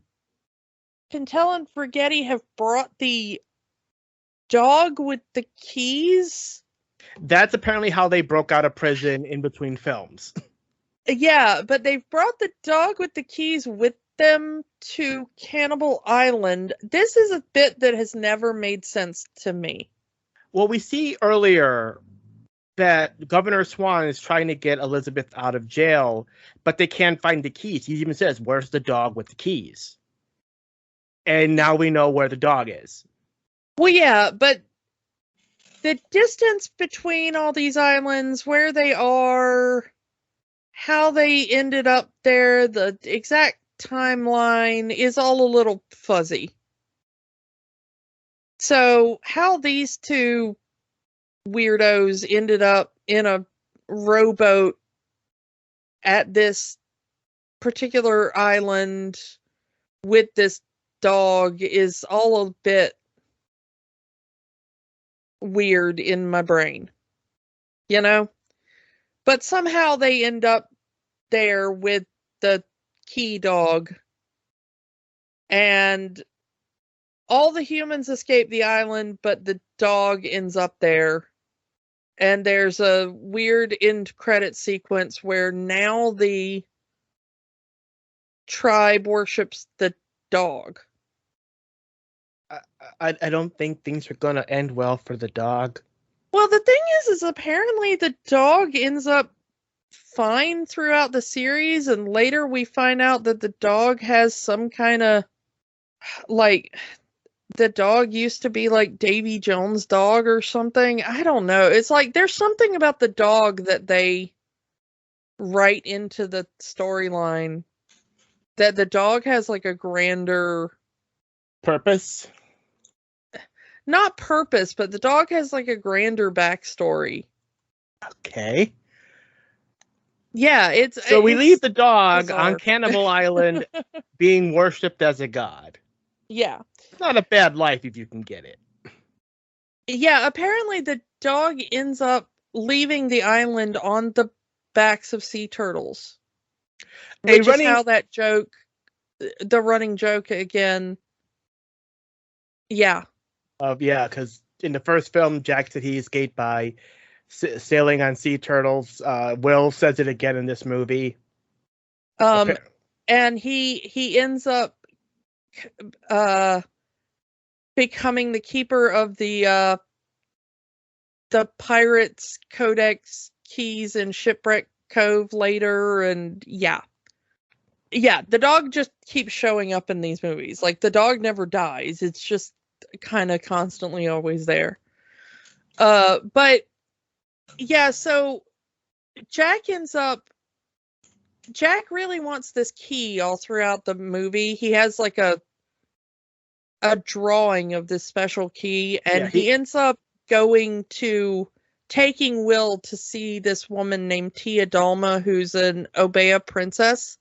Pintel and Forgetti have brought the dog with the keys. That's apparently how they broke out of prison in between films. Yeah, but they've brought the dog with the keys with them to Cannibal Island. This is a bit that has never made sense to me. Well, we see earlier that Governor Swan is trying to get Elizabeth out of jail, but they can't find the keys. He even says, "Where's the dog with the keys?" And now we know where the dog is. Well, yeah, but the distance between all these islands, where they are, how they ended up there, the exact timeline is all a little fuzzy. So how these two weirdos ended up in a rowboat at this particular island with this dog is all a bit weird in my brain, you know? But somehow they end up there with the key dog, and all the humans escape the island, but the dog ends up there. And there's a weird end credit sequence where now the tribe worships the dog. I don't think things are going to end well for the dog. Well, the thing is apparently the dog ends up fine throughout the series, and later we find out that the dog has some kind of, like, the dog used to be like Davy Jones' dog or something. I don't know. It's like there's something about the dog that they write into the storyline, that the dog has like a grander purpose. Not purpose, but the dog has like a grander backstory. Okay. Yeah, so we leave the dog bizarre. On Cannibal Island being worshipped as a god. Yeah. It's not a bad life if you can get it. Yeah, apparently the dog ends up leaving the island on the backs of sea turtles. Which is how that joke, the running joke again. Yeah. Yeah, because in the first film, Jack said he escaped by sailing on sea turtles. Will says it again in this movie. And he ends up becoming the keeper of the Pirates Codex keys in Shipwreck Cove later, and yeah, the dog just keeps showing up in these movies. Like, the dog never dies. It's just kind of constantly always there. But yeah, so Jack really wants this key all throughout the movie. He has like a drawing of this special key, and he ends up taking Will to see this woman named Tia Dalma, who's an Obeah princess.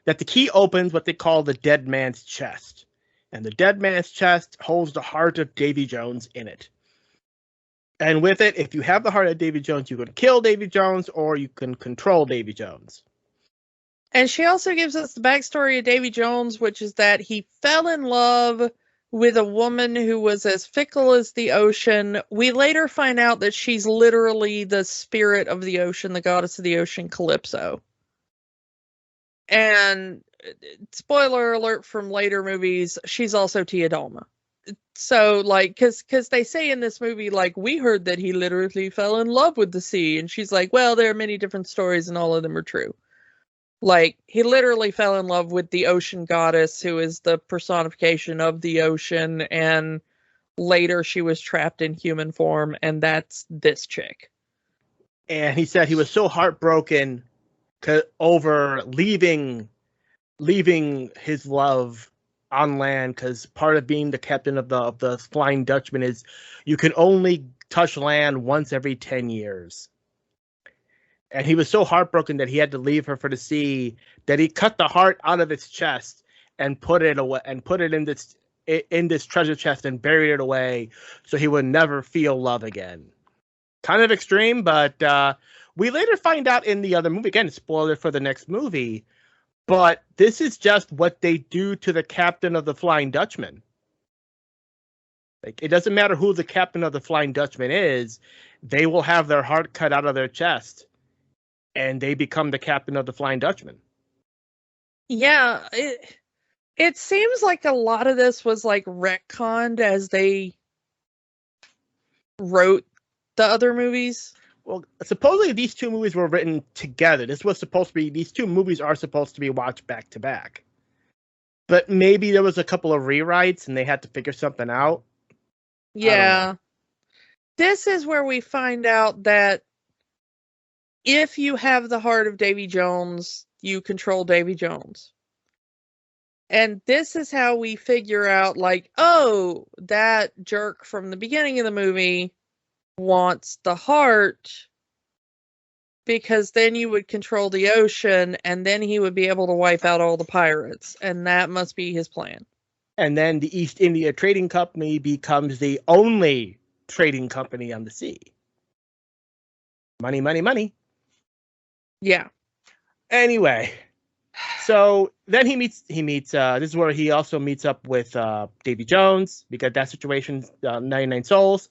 That the key opens what they call the dead man's chest. And the dead man's chest holds the heart of Davy Jones in it. And with it, if you have the heart of Davy Jones, you can kill Davy Jones or you can control Davy Jones. And she also gives us the backstory of Davy Jones, which is that he fell in love with a woman who was as fickle as the ocean. We later find out that she's literally the spirit of the ocean, the goddess of the ocean, Calypso. And spoiler alert from later movies, she's also Tia Dalma. So, like, because they say in this movie, like, we heard that he literally fell in love with the sea. And she's like, well, there are many different stories and all of them are true. Like, he literally fell in love with the ocean goddess, who is the personification of the ocean. And later she was trapped in human form, and that's this chick. And he said he was so heartbroken over leaving his love on land, because part of being the captain of the Flying Dutchman is you can only touch land once every 10 years. And he was so heartbroken that he had to leave her for the sea that he cut the heart out of its chest and put it away, and put it in this treasure chest and buried it away so he would never feel love again. Kind of extreme, but we later find out in the other movie, again, spoiler for the next movie, but this is just what they do to the captain of the Flying Dutchman. Like, it doesn't matter who the captain of the Flying Dutchman is, they will have their heart cut out of their chest, and they become the captain of the Flying Dutchman. Yeah, it seems like a lot of this was like retconned as they wrote the other movies. Well, supposedly these two movies were written together. These two movies are supposed to be watched back to back. But maybe there was a couple of rewrites and they had to figure something out. Yeah. This is where we find out that if you have the heart of Davy Jones, you control Davy Jones. And this is how we figure out, like, oh, that jerk from the beginning of the movie wants the heart, because then you would control the ocean and then he would be able to wipe out all the pirates, and that must be his plan. And then the East India Trading Company becomes the only trading company on the sea. Money, money, money. Yeah. Anyway, so then he meets this is where he also meets up with Davy Jones, because that situation, 99 Souls.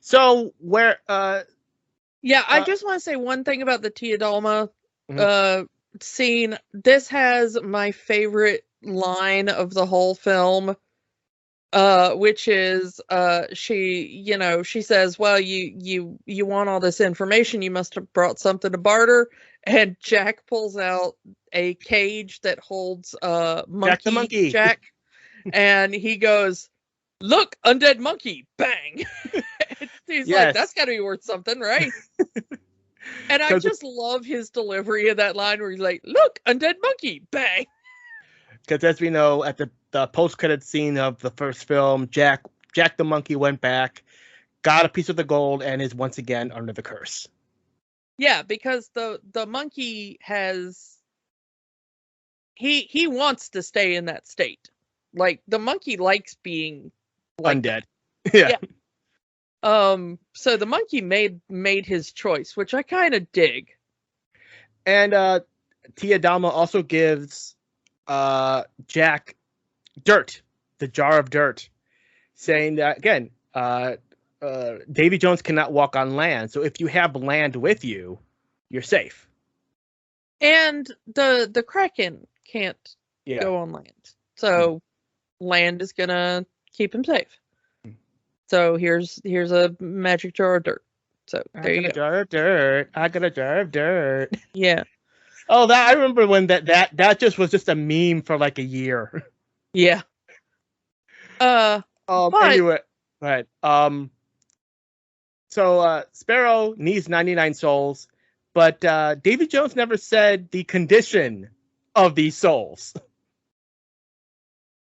So where yeah, I just want to say one thing about the Tia Dalma Mhm. scene. This has my favorite line of the whole film, which is she says, well, you want all this information, you must have brought something to barter. And Jack pulls out a cage that holds monkey Jack the monkey. Jack, and he goes, look, undead monkey, bang. He's like, that's got to be worth something, right? And I just love his delivery of that line where he's like, look, undead monkey, bang. Because as we know, at the post-credit scene of the first film, Jack the monkey went back, got a piece of the gold, and is once again under the curse. Yeah, because the monkey has... He wants to stay in that state. Like, the monkey likes being like undead. Yeah. So the monkey made his choice, which I kind of dig. And Tia Dalma also gives Jack dirt, the jar of dirt, saying that, again, Davy Jones cannot walk on land, so if you have land with you, you're safe. And the Kraken can't go on land, so land is gonna keep him safe. So here's a magic jar of dirt. So there you go. Jar of dirt. I got a jar of dirt. Yeah. Oh, that I remember when that just was just a meme for like a year. Yeah. Anyway, right. So Sparrow needs 99 souls, but Davy Jones never said the condition of these souls.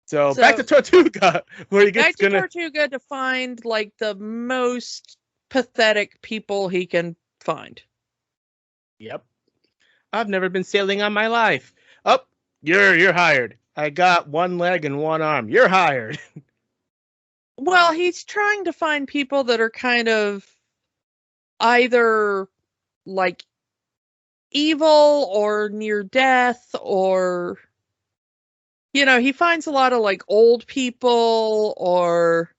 So back to Tortuga, where he gets Tortuga to find like the most pathetic people he can find. Yep. I've never been sailing on my life. Oh, you're hired. I got one leg and one arm. You're hired. Well, he's trying to find people that are kind of either like evil or near death, or he finds a lot of like old people or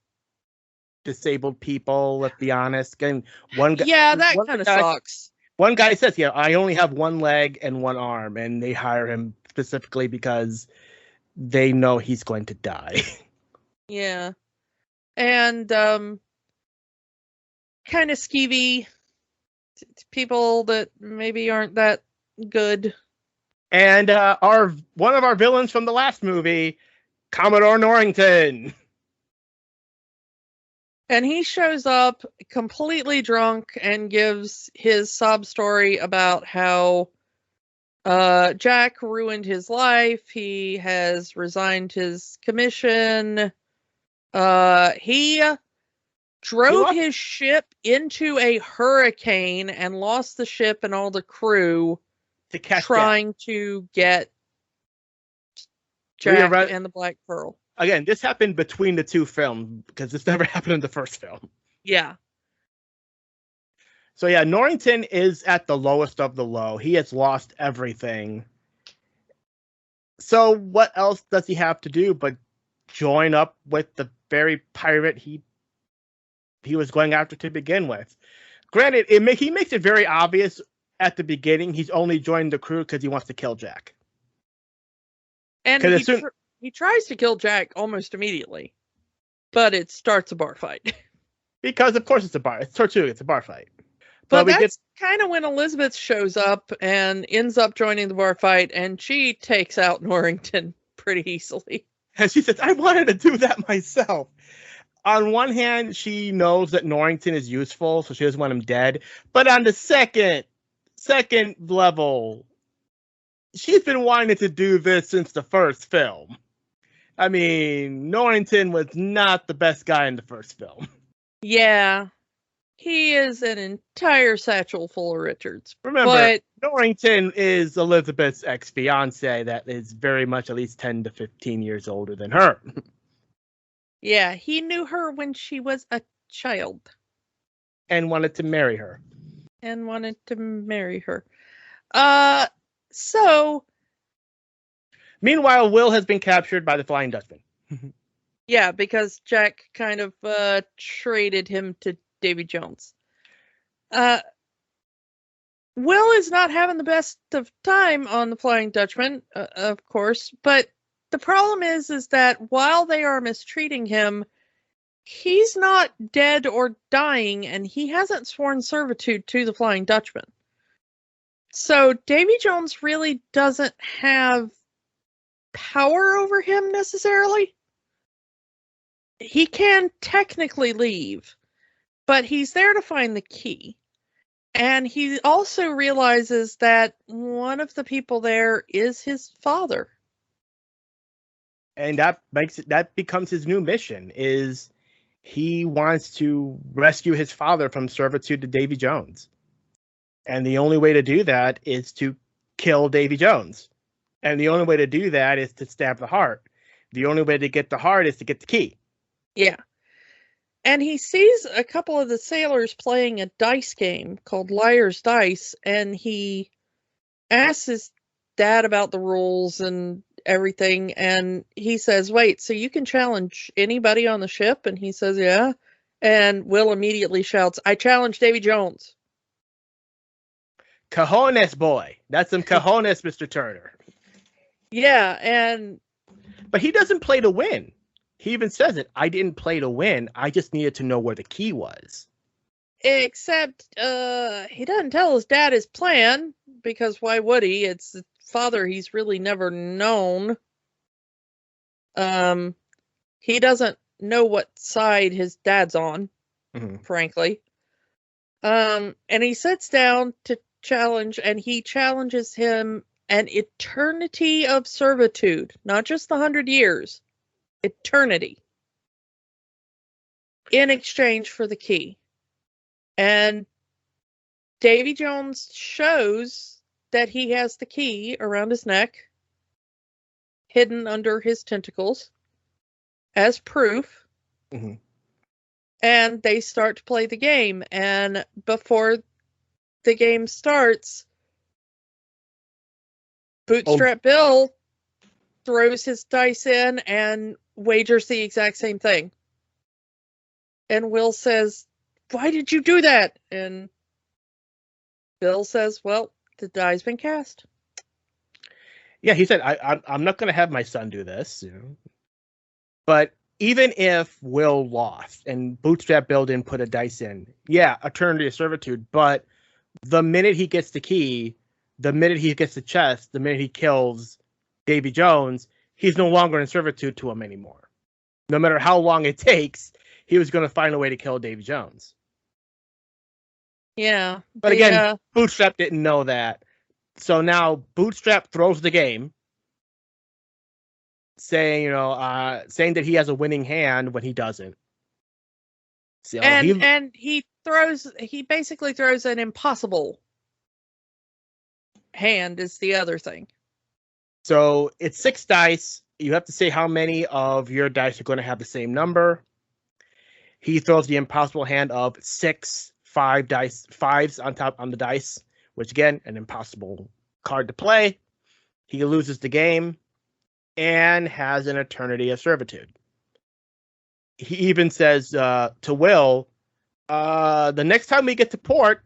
disabled people, let's be honest. And one guy, that kind of sucks. One guy says, I only have one leg and one arm, and they hire him specifically because they know he's going to die. Yeah. And kind of skeevy people that maybe aren't that good. And one of our villains from the last movie, Commodore Norrington. And he shows up completely drunk and gives his sob story about how Jack ruined his life. He has resigned his commission. He drove his ship into a hurricane and lost the ship and all the crew to catch trying to get Jack and the Black Pearl. Again, this happened between the two films because this never happened in the first film. Yeah. So yeah, Norrington is at the lowest of the low. He has lost everything. So what else does he have to do but join up with the very pirate he was going after to begin with? Granted, he makes it very obvious at the beginning he's only joined the crew because he wants to kill Jack. And he tries to kill Jack almost immediately, but it starts a bar fight. Because of course it's a bar. It's Tortuga. It's a bar fight. But that's kind of when Elizabeth shows up and ends up joining the bar fight, and she takes out Norrington pretty easily. And she says, I wanted to do that myself. On one hand, she knows that Norrington is useful, so she doesn't want him dead. But on the second level, she's been wanting to do this since the first film. I mean, Norrington was not the best guy in the first film. Yeah. He is an entire satchel full of Richards. Remember, Norrington is Elizabeth's ex-fiance that is very much at least 10 to 15 years older than her. Yeah, he knew her when she was a child. And wanted to marry her. So... Meanwhile, Will has been captured by the Flying Dutchman. Yeah, because Jack kind of traded him to Davy Jones. Will is not having the best of time on the Flying Dutchman, of course, but the problem is that while they are mistreating him, he's not dead or dying, and he hasn't sworn servitude to the Flying Dutchman. So Davy Jones really doesn't have power over him necessarily. He can technically leave, but he's there to find the key. And he also realizes that one of the people there is his father. And that becomes his new mission, is he wants to rescue his father from servitude to Davy Jones. And the only way to do that is to kill Davy Jones. And the only way to do that is to stab the heart. The only way to get the heart is to get the key. Yeah. And he sees a couple of the sailors playing a dice game called Liar's Dice, and he asks his dad about the rules and everything, and he says, wait, so you can challenge anybody on the ship? And he says, yeah. And Will immediately shouts, I challenge Davy Jones. Cojones, boy. That's some cojones, Mr. Turner. Yeah, but he doesn't play to win. He even says it. I didn't play to win. I just needed to know where the key was. Except, he doesn't tell his dad his plan, because why would he? It's the father he's really never known. He doesn't know what side his dad's on, frankly. And he sits down to challenge, and he challenges him an eternity of servitude, not just the 100 years. Eternity, in exchange for the key. And Davy Jones shows that he has the key around his neck, hidden under his tentacles, as proof. And they start to play the game. And before the game starts, Bootstrap Bill throws his dice in and wagers the exact same thing. And Will says, why did you do that? And Bill says, well, the die's been cast. Yeah, he said, I'm not going to have my son do this. You know? But even if Will lost and Bootstrap Bill didn't put a dice in, yeah, eternity of servitude. But the minute he gets the key, the minute he gets the chest, the minute he kills Davy Jones, he's no longer in servitude to him anymore. No matter how long it takes, he was going to find a way to kill Davy Jones. Yeah. But again, Bootstrap didn't know that. So now Bootstrap throws the game, saying that he has a winning hand when he doesn't. So he basically throws an impossible hand is the other thing. So it's 6 dice. You have to say how many of your dice are going to have the same number. He throws the impossible hand of 5 5s on the dice, which again, an impossible card to play. He loses the game and has an eternity of servitude. He even says to Will, the next time we get to port,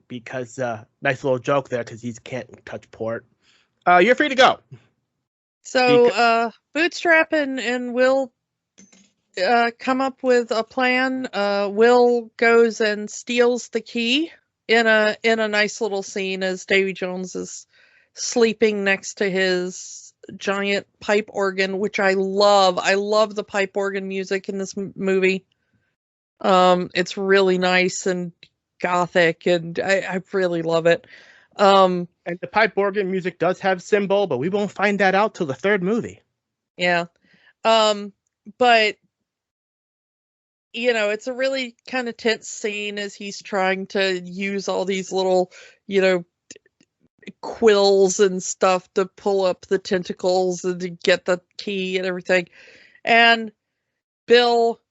because nice little joke there, because he can't touch port, you're free to go. So Bootstrap and Will come up with a plan. Will goes and steals the key in a nice little scene as Davy Jones is sleeping next to his giant pipe organ, which I love. I love the pipe organ music in this movie. It's really nice and gothic, and I really love it. And the pipe organ music does have symbol, but we won't find that out till the 3rd movie. Yeah. But it's a really kind of tense scene as he's trying to use all these little, quills and stuff to pull up the tentacles and to get the key and everything. And Bill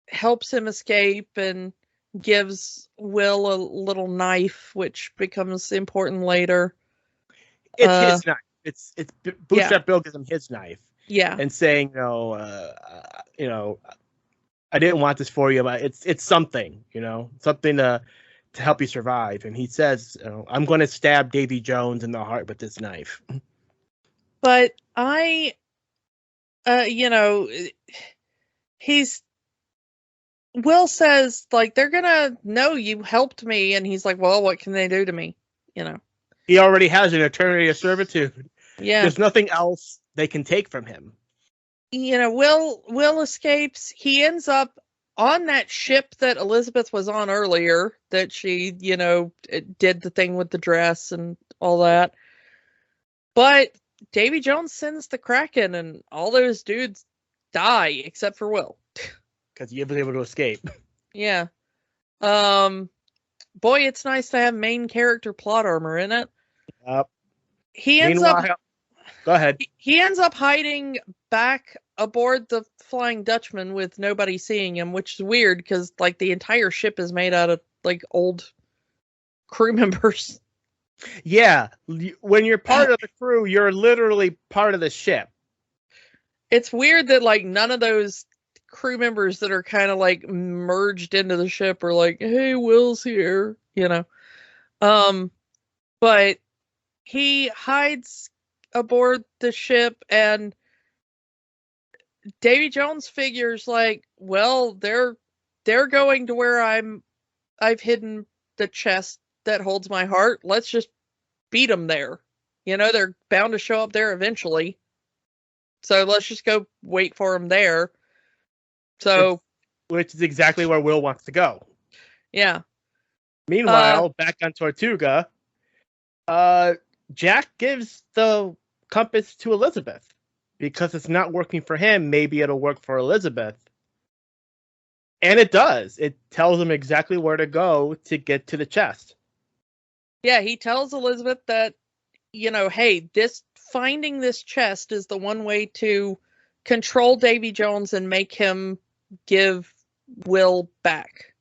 helps him escape and gives Will a little knife, which becomes important later. It's his knife. It's Bootstrap Bill gives him his knife. Yeah. And saying, I didn't want this for you, but it's something, something to help you survive. And he says, I'm going to stab Davy Jones in the heart with this knife. But Will says, like, they're gonna know you helped me, and he's like, well, what can they do to me? He already has an eternity of servitude. Yeah. There's nothing else they can take from him. Will escapes. He ends up on that ship that Elizabeth was on earlier, that she, did the thing with the dress and all that. But Davy Jones sends the Kraken, and all those dudes die except for Will. Because he was able to escape. Yeah. Boy, it's nice to have main character plot armor in it. He ends up. Go ahead. He ends up hiding back aboard the Flying Dutchman with nobody seeing him, which is weird because, like, the entire ship is made out of, like, old crew members. Yeah. When you're part of the crew, you're literally part of the ship. It's weird that, like, none of those crew members that are kind of, like, merged into the ship are like, hey, Will's here, But he hides aboard the ship, and Davy Jones figures, like, well, they're going to where I've hidden the chest that holds my heart. Let's just beat them there. They're bound to show up there eventually. So let's just go wait for them there. So, which is exactly where Will wants to go. Yeah. Meanwhile, back on Tortuga, Jack gives the compass to Elizabeth because it's not working for him. Maybe it'll work for Elizabeth. And it does. It tells him exactly where to go to get to the chest. Yeah, he tells Elizabeth that, hey, finding this chest is the one way to control Davy Jones and make him give Will back.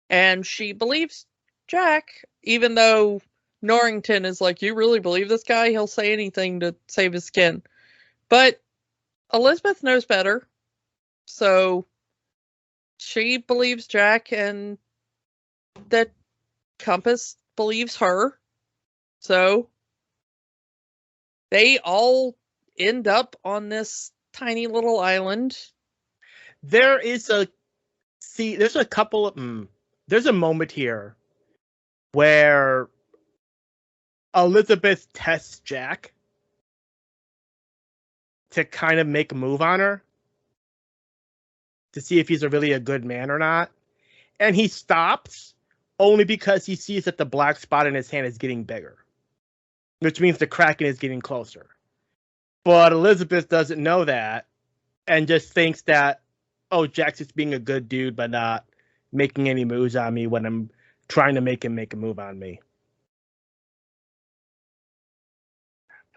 And she believes Jack, even though Norrington is like, you really believe this guy? He'll say anything to save his skin. But Elizabeth knows better. So she believes Jack, and that compass believes her. So they all end up on this tiny little island. There's a moment here where Elizabeth tests Jack to kind of make a move on her. to see if he's really a good man or not. And he stops only because he sees that the black spot in his hand is getting bigger, which means the Kraken is getting closer. But Elizabeth doesn't know that and just thinks that, oh, Jack's just being a good dude, but not making any moves on me when I'm trying to make him make a move on me.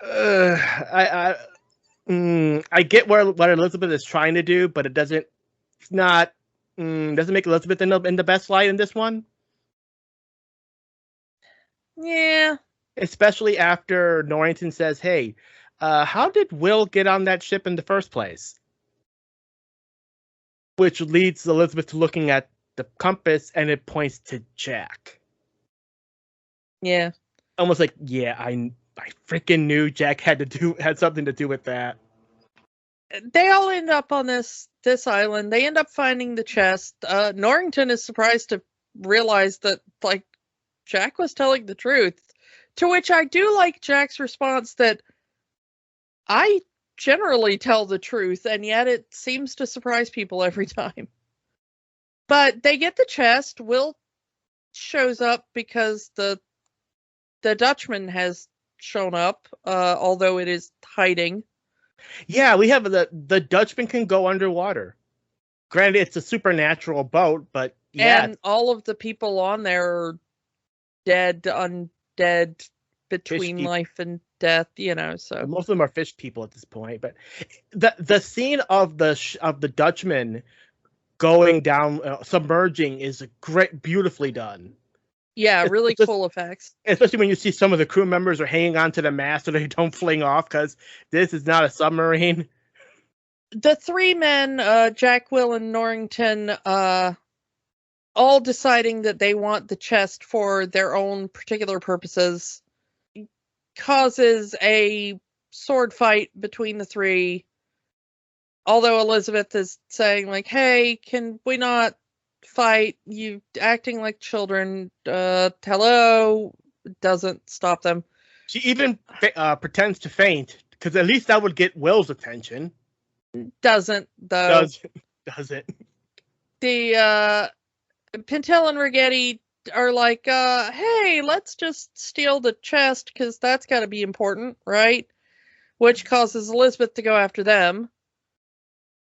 I get what Elizabeth is trying to do, but it doesn't make Elizabeth in the best light in this one. Yeah. Especially after Norrington says, hey, how did Will get on that ship in the first place? Which leads Elizabeth to looking at the compass, and it points to Jack. Yeah. Almost like, yeah, I freaking knew Jack had something to do with that. They all end up on this island. They end up finding the chest. Norrington is surprised to realize that, like, Jack was telling the truth. To which I do like Jack's response that I generally tell the truth, and yet it seems to surprise people every time. But they get the chest. Will shows up because the Dutchman has shown up, although it is hiding. Yeah, we have the Dutchman can go underwater. Granted, it's a supernatural boat, but yeah. And all of the people on there are dead, undead, between life and death, so most of them are fish people at this point. But the scene of the Dutchman going down, submerging, is beautifully done. Yeah, really cool effects. Especially when you see some of the crew members are hanging on to the mast so they don't fling off, because this is not a submarine. The three men, Jack, Will, and Norrington, all deciding that they want the chest for their own particular purposes, causes a sword fight between the three. Although Elizabeth is saying, like, hey, can we not fight? You acting like children. Hello. Doesn't stop them. She even pretends to faint, because at least that would get Will's attention. Doesn't, though. Doesn't. The Pintel and Rigetti are like, hey, let's just steal the chest, because that's got to be important, right? Which causes Elizabeth to go after them.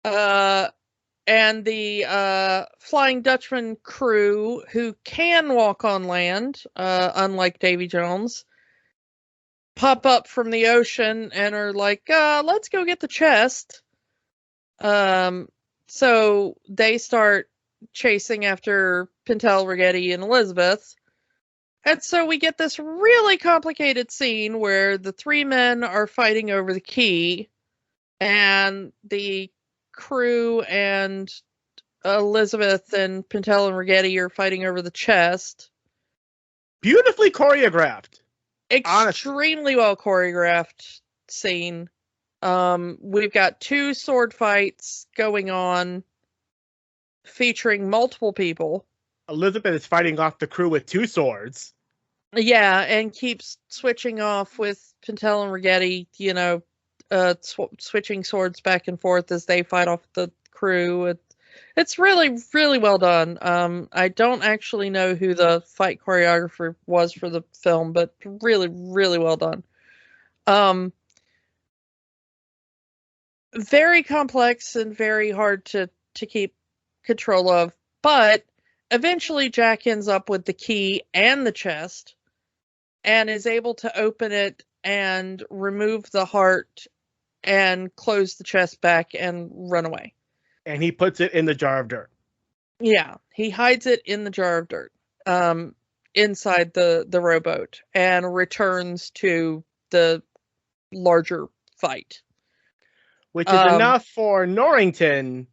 And the Flying Dutchman crew, who can walk on land, unlike Davy Jones, pop up from the ocean and are like, let's go get the chest. So they start chasing after Pintel, Rigetti, and Elizabeth. And so we get this really complicated scene where the three men are fighting over the key, and the crew and Elizabeth and Pintel and Rigetti are fighting over the chest. Beautifully choreographed. Extremely well choreographed scene. We've got two sword fights going on, featuring multiple people. Elizabeth is fighting off the crew with two swords. Yeah, and keeps switching off with Pintel and Rigetti, switching swords back and forth as they fight off the crew. It's really, really well done. I don't actually know who the fight choreographer was for the film, but really, really well done. Very complex and very hard to keep control of, but eventually Jack ends up with the key and the chest and is able to open it and remove the heart and close the chest back and run away. And he puts it in the jar of dirt. Yeah, he hides it in the jar of dirt, inside the rowboat, and returns to the larger fight. Which is enough for Norrington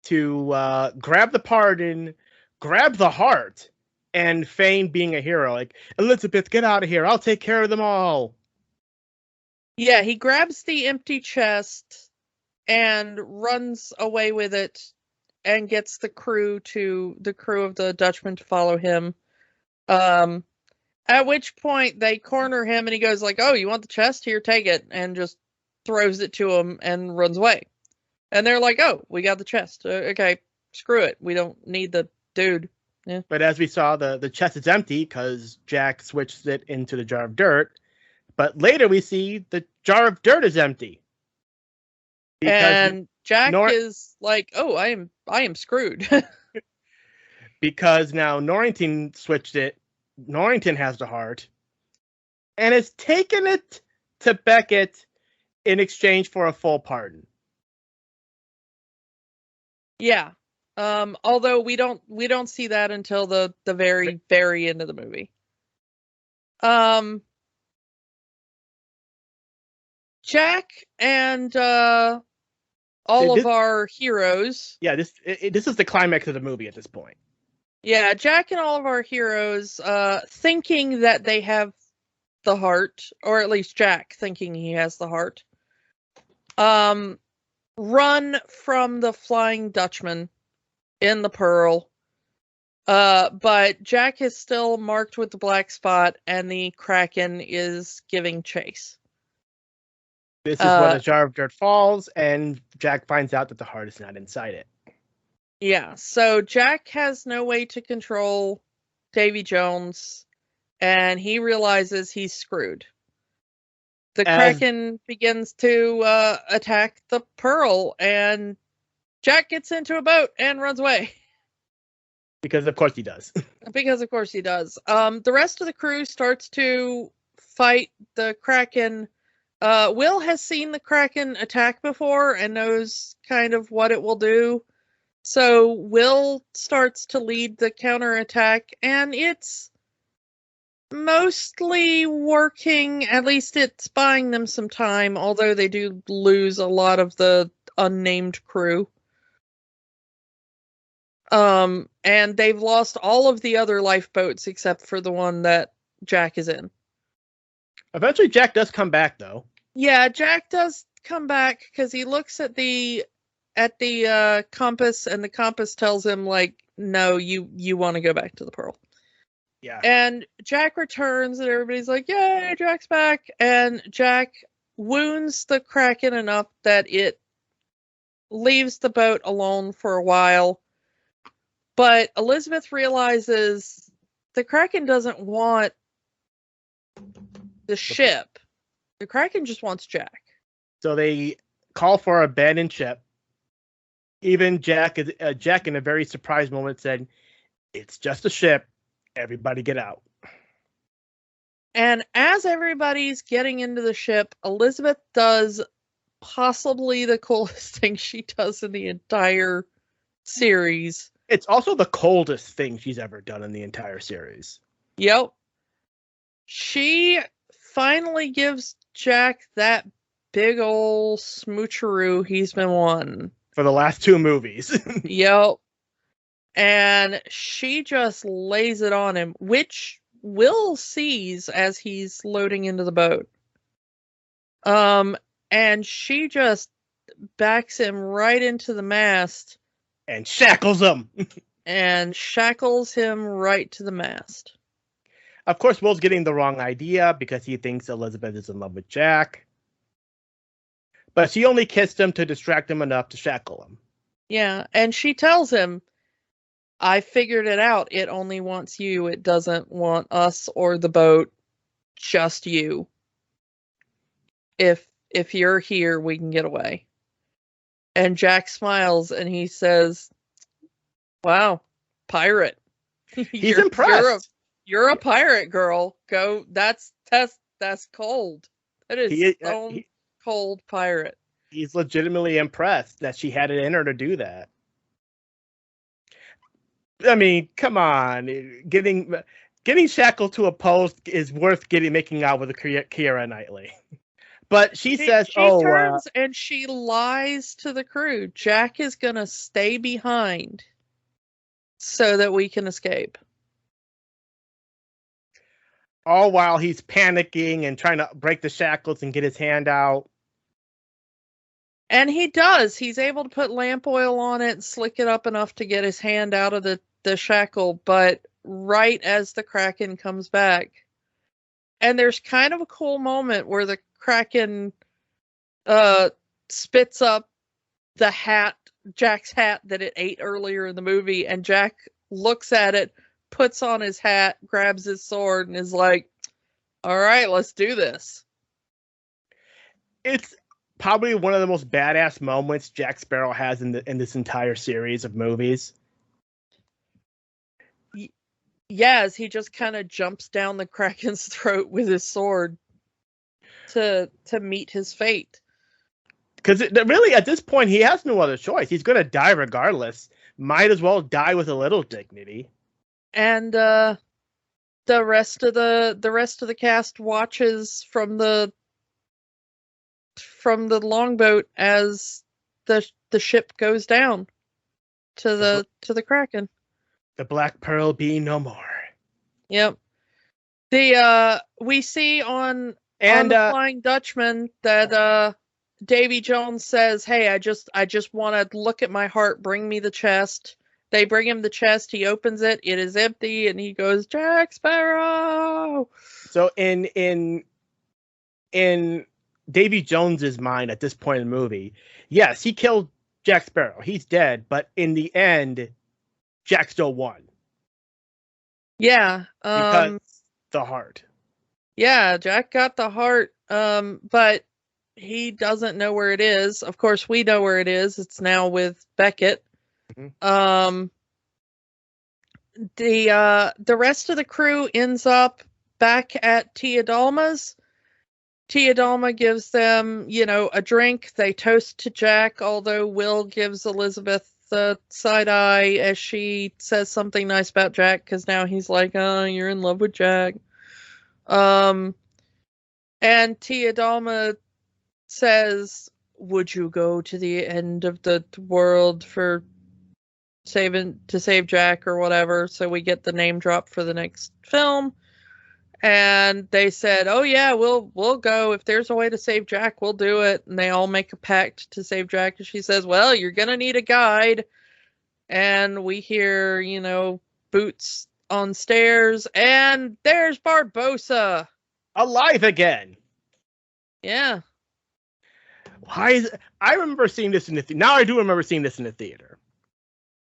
to grab the pardon, grab the heart, and feign being a hero. Like, Elizabeth, get out of here. I'll take care of them all. Yeah, he grabs the empty chest and runs away with it and gets the crew of the Dutchman to follow him. At which point they corner him and he goes like, oh, you want the chest? Here, take it. And just throws it to him and runs away. And they're like, oh, we got the chest. Okay, screw it. We don't need the dude. Yeah. But as we saw, the chest is empty because Jack switched it into the jar of dirt. But later we see the jar of dirt is empty. And Jack is like, oh, I am screwed. Because now Norrington switched it. Norrington has the heart. And has taken it to Beckett in exchange for a full pardon. Yeah. Although we don't see that until the very, very end of the movie. Jack and all of our heroes. Yeah, this is the climax of the movie at this point. Yeah, Jack and all of our heroes, thinking that they have the heart, or at least Jack thinking he has the heart, run from the Flying Dutchman in the Pearl. But Jack is still marked with the black spot, and the Kraken is giving chase. This is where the jar of dirt falls, and Jack finds out that the heart is not inside it. Yeah, so Jack has no way to control Davy Jones, and he realizes he's screwed. The Kraken begins to attack the Pearl, and Jack gets into a boat and runs away. Because of course he does. Because of course he does. The rest of the crew starts to fight the Kraken. Will has seen the Kraken attack before and knows kind of what it will do. So Will starts to lead the counterattack, and it's mostly working. At least it's buying them some time, although they do lose a lot of the unnamed crew. And they've lost all of the other lifeboats except for the one that Jack is in. Eventually Jack does come back, though. Yeah, Jack does come back because he looks at the compass, and the compass tells him, like, no, you want to go back to the Pearl. Yeah. And Jack returns, and everybody's like, yay, Jack's back. And Jack wounds the Kraken enough that it leaves the boat alone for a while. But Elizabeth realizes the Kraken doesn't want the ship. The Kraken just wants Jack. So they call for a abandoned ship. Even Jack in a very surprised moment said, "It's just a ship. Everybody get out." And as everybody's getting into the ship, Elizabeth does possibly the coolest thing she does in the entire series. It's also the coldest thing she's ever done in the entire series. Yep. She finally gives Jack that big ol' smoocheroo he's been wanting. For the last two movies. Yep. And she just lays it on him, which Will sees as he's loading into the boat. And she just backs him right into the mast. And shackles him. And shackles him right to the mast. Of course, Will's getting the wrong idea because he thinks Elizabeth is in love with Jack. But she only kissed him to distract him enough to shackle him. Yeah, and she tells him, I figured it out. It only wants you. It doesn't want us or the boat. Just you. If you're here, we can get away. And Jack smiles and he says, wow, pirate. He's impressed. You're a pirate, girl. Go. That's cold. That is cold pirate. He's legitimately impressed that she had it in her to do that. I mean, come on. Getting shackled to a post is worth making out with Keira Knightley. But she says, she turns and she lies to the crew. Jack is going to stay behind so that we can escape. All while he's panicking and trying to break the shackles and get his hand out. And he does. He's able to put lamp oil on it and slick it up enough to get his hand out of the shackle. But right as the Kraken comes back, and there's kind of a cool moment where the Kraken spits up the hat, Jack's hat that it ate earlier in the movie, and Jack looks at it, puts on his hat, grabs his sword, and is like, all right, let's do this. It's probably one of the most badass moments Jack Sparrow has in this entire series of movies. Yes, he just kind of jumps down the Kraken's throat with his sword to meet his fate. Because really, at this point, he has no other choice. He's going to die regardless. Might as well die with a little dignity. And the rest of the cast watches from the longboat as the ship goes down to the Kraken. The Black Pearl be no more. Yep. We see on the Flying Dutchman that Davy Jones says, "Hey, I just want to look at my heart. Bring me the chest." They bring him the chest. He opens it. It is empty, and he goes, "Jack Sparrow." So in Davy Jones's mind at this point in the movie, yes, he killed Jack Sparrow. He's dead, but in the end, Jack still won. Yeah. Because the heart. Yeah, Jack got the heart, but he doesn't know where it is. Of course, we know where it is. It's now with Beckett. Mm-hmm. The rest of the crew ends up back at Tia Dalma's. Tia Dalma gives them, a drink. They toast to Jack, although Will gives Elizabeth the side eye as she says something nice about Jack, because now he's like, "Oh, you're in love with Jack." And Tia Dalma says, "Would you go to the end of the world to save Jack," or whatever. So we get the name drop for the next film. And they said, "Oh yeah, we'll go. If there's a way to save Jack, we'll do it." And they all make a pact to save Jack. And she says, "Well, you're gonna need a guide." And we hear, boots on stairs, and there's Barbossa. Alive again. Yeah. I remember seeing this in the theater. Now I do remember seeing this in the theater.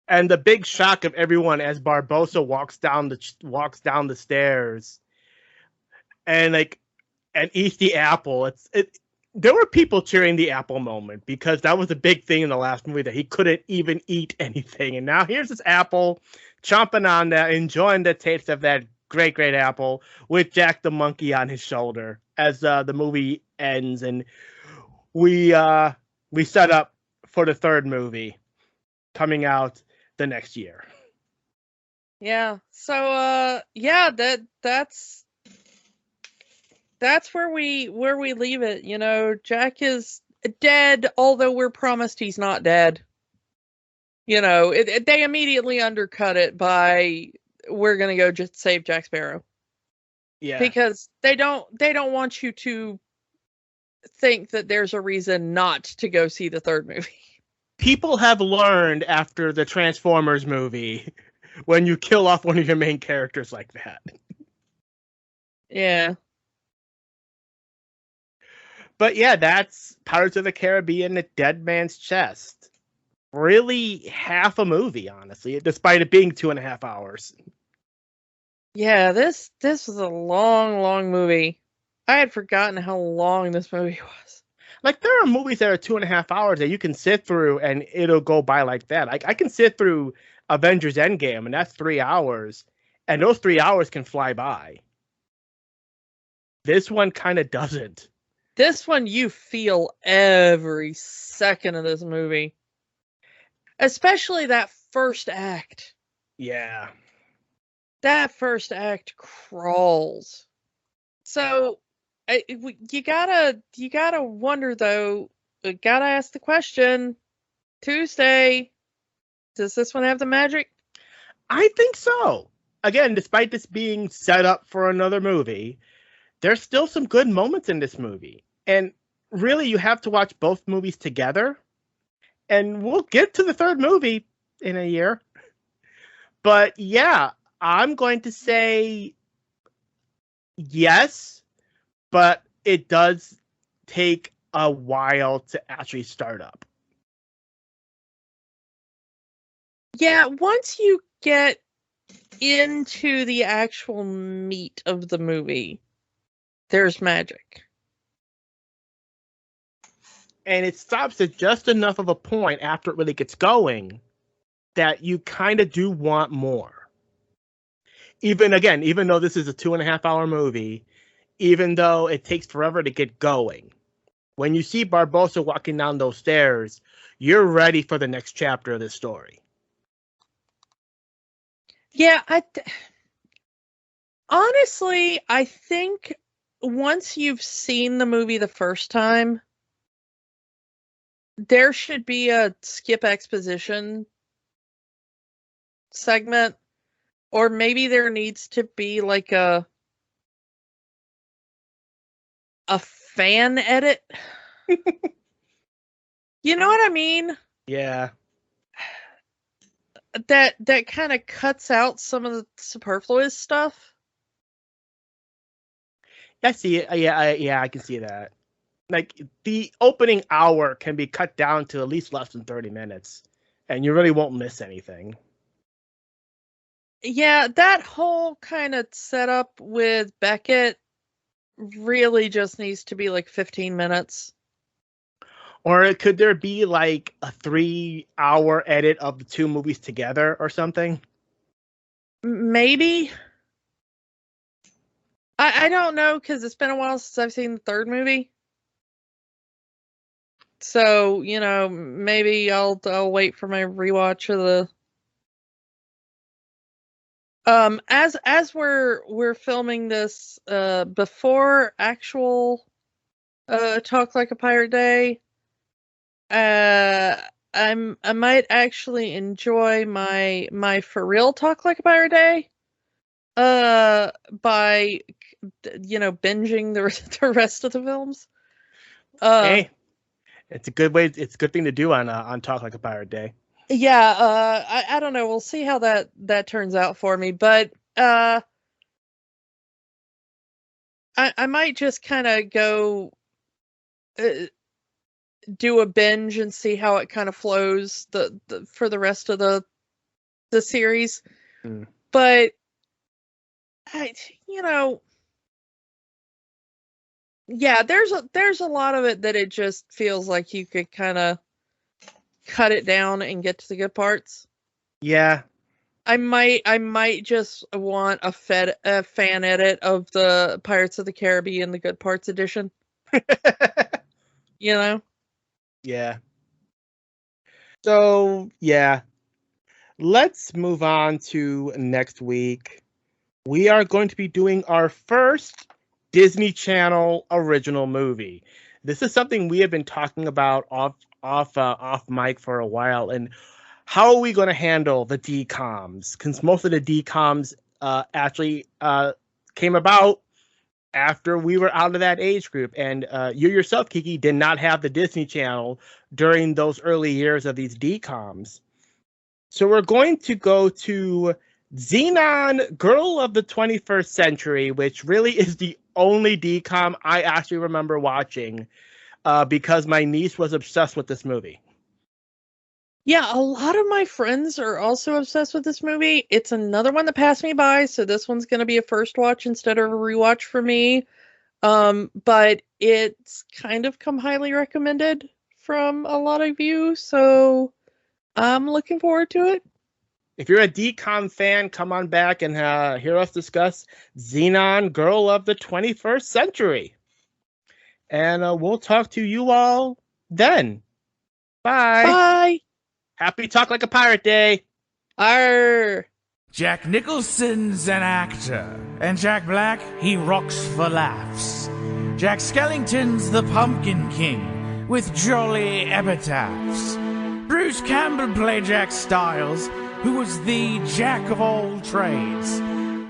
And the big shock of everyone as Barbossa walks down the stairs and eats the apple. There were people cheering the apple moment, because that was a big thing in the last movie, that he couldn't even eat anything. And now here's this apple, chomping on that, enjoying the taste of that great apple with Jack the monkey on his shoulder as the movie ends. And we set up for the third movie coming out the next year. Yeah. So that's where we leave it. Jack is dead, although we're promised he's not dead. They immediately undercut it by, "We're gonna go just save Jack Sparrow." Yeah. Because they don't want you to think that there's a reason not to go see the third movie. People have learned after the Transformers movie, when you kill off one of your main characters like that. Yeah. But yeah, that's Pirates of the Caribbean, The Dead Man's Chest. Really half a movie, honestly, despite it being 2.5 hours. Yeah, this was a long movie. I had forgotten how long this movie was. There are movies that are 2.5 hours that you can sit through and it'll go by like that. I can sit through Avengers Endgame, and that's 3 hours, and those 3 hours can fly by. This one kind of doesn't. This one, you feel every second of this movie. Especially that first act. Yeah. That first act crawls. So, you gotta wonder, though, gotta ask the question, Tuesday, does this one have the magic? I think so. Again, despite this being set up for another movie, there's still some good moments in this movie. And really, you have to watch both movies together. And we'll get to the third movie in a year. But yeah, I'm going to say yes, but it does take a while to actually start up. Yeah, once you get into the actual meat of the movie, there's magic. And it stops at just enough of a point after it really gets going that you kind of do want more. Even though this is a 2.5 hour movie, even though it takes forever to get going, when you see Barbossa walking down those stairs, you're ready for the next chapter of this story. Yeah, honestly, I think once you've seen the movie the first time, there should be a skip exposition segment, or maybe there needs to be like a fan edit. You know what I mean? Yeah. That kind of cuts out some of the superfluous stuff. I see it. Yeah, I can see that. Like, the opening hour can be cut down to at least less than 30 minutes, and you really won't miss anything. Yeah, that whole kind of setup with Beckett really just needs to be like 15 minutes. Or could there be like a 3-hour edit of the two movies together or something? Maybe. I don't know, because it's been a while since I've seen the third movie. So, maybe I'll wait for my rewatch of the... As we're filming this before actual Talk Like a Pirate Day, I might actually enjoy my for real Talk Like a Pirate Day by binging the rest of the films. Hey, it's a good way. It's a good thing to do on Talk Like a Pirate Day. Yeah, I don't know. We'll see how that turns out for me, but I might just kind of go do a binge and see how it kind of flows for the rest of the series. But yeah, there's a lot of it that it just feels like you could kind of cut it down and get to the good parts. Yeah. I might just want a fan edit of the Pirates of the Caribbean, the Good Parts edition. Yeah. So, yeah. Let's move on to next week. We are going to be doing our first Disney Channel original movie. This is something we have been talking about off mic for a while, and how are we going to handle the DCOMs? Because most of the DCOMs actually came about after we were out of that age group, and you yourself, Kiki, did not have the Disney Channel during those early years of these DCOMs. So we're going to go to Xenon, Girl of the 21st Century, which really is the only DCOM I actually remember watching because my niece was obsessed with this movie. Yeah, a lot of my friends are also obsessed with this movie. It's another one that passed me by, so this one's going to be a first watch instead of a rewatch for me. But it's kind of come highly recommended from a lot of you, so I'm looking forward to it. If you're a DCOM fan, come on back and hear us discuss Xenon, Girl of the 21st Century. And we'll talk to you all then. Bye. Bye. Happy Talk Like a Pirate Day. Arr. Jack Nicholson's an actor, and Jack Black, he rocks for laughs. Jack Skellington's the Pumpkin King, with jolly epitaphs. Bruce Campbell played Jack Styles, who was the jack of all trades.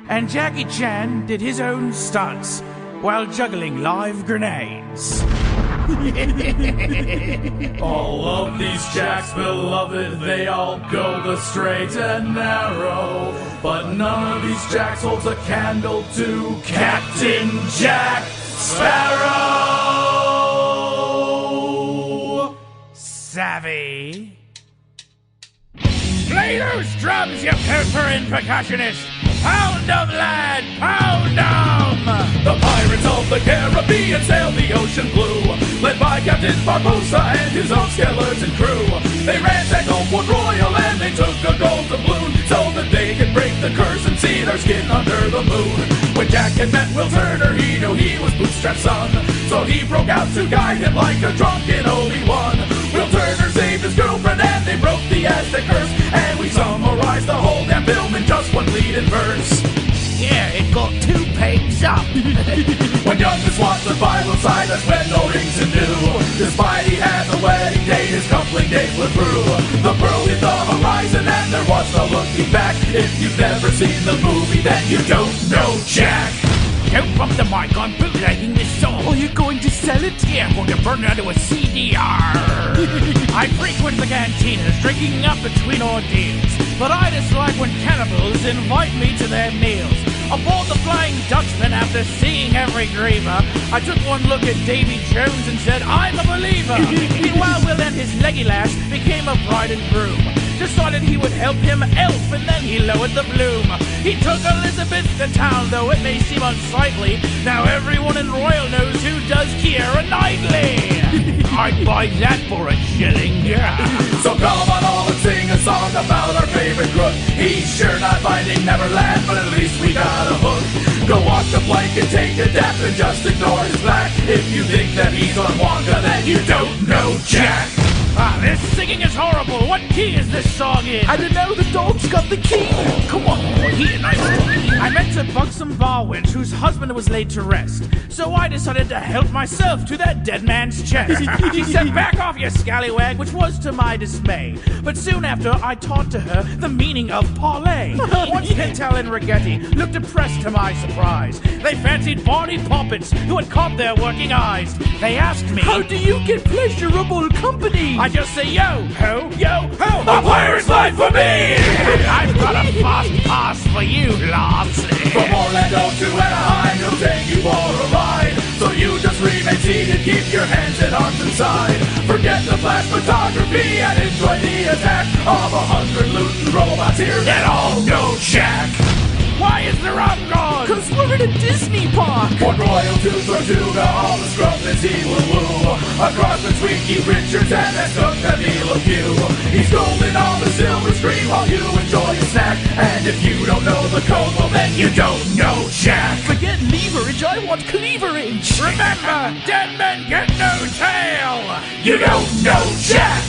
And Jackie Chan did his own stunts while juggling live grenades. All of these Jacks beloved, they all go the straight and narrow. But none of these Jacks holds a candle to Captain Jack Sparrow. Savvy. Play those drums, you pilfering percussionist! Pound 'em, lad! Pound 'em! The pirates of the Caribbean sailed the ocean blue, led by Captain Barbossa and his own skeleton crew. They ransacked old Port Royal and they took a gold doubloon, so that they could break the curse and see their skin under the moon. When Jack had met Will Turner, he knew he was Bootstrap's son, so he broke out to guide him like a drunken Obi-Wan. Will Turner saved his girlfriend and they broke the Aztec curse, and we summarized the whole damn film in just one lead-in verse. Yeah, it got 2 pegs up. When young Miss Watson Bible side, that's when no rings anew. Despite he had the wedding date, his coupling date was through. The pearl hit the horizon and there was no looking back. If you've never seen the movie, then you don't know Jack. Don't bump the mic, I'm bootlegging this song. Are you going to sell it? Yeah, I'm going to burn it onto a CDR. I frequent the cantinas, drinking up between ordeals, but I dislike when cannibals invite me to their meals. Aboard the Flying Dutchman, after seeing every griever, I took one look at Davy Jones and said, I'm a believer. Meanwhile, Will and his leggy lass became a bride and groom. Decided he would help him elf, and then he lowered the bloom. He took Elizabeth to town, though it may seem unsightly. Now everyone in Royal knows who does Keira Knightley. I'd buy that for a shilling. So come on all and sing a song about our favorite crook. He's sure not finding Neverland, but at least we got a hook. Go walk the plank and take a dap and just ignore his black. If you think that he's on Wonka, then you don't know Jack. This singing is horrible. What key is this song in? I don't know, the dog's got the key. Come on, boy, here, nice. I meant to bug some bar wench whose husband was laid to rest, so I decided to help myself to that dead man's chest. She said, back off, you scallywag, which was to my dismay. But soon after, I taught to her the meaning of parlay. Once Pintel and Rigetti looked depressed to my surprise. They fancied Barney Poppins, who had caught their working eyes. They asked me, How do you get pleasurable company? I just say, yo, ho, yo, ho. A pirate's life for me! I've got a fast pass for you, lads. From Orlando to Anaheim, he'll take you for a ride. So you just remain seated, keep your hands and arms inside. Forget the flash photography and enjoy the attack of 100 Luton robots here that all know Jack. Why is the rum gone? Cause we're in a Disney park. Port Royal to Tortuga, all the scrumpets he will woo. Across the sweet Keith Richards and that skunk that he'll view. He's golden on the silver screen while you enjoy your snack. And if you don't know the code, well then you don't know Jack. Forget leverage, I want cleaverage. Remember, dead men get no tail. You don't know Jack.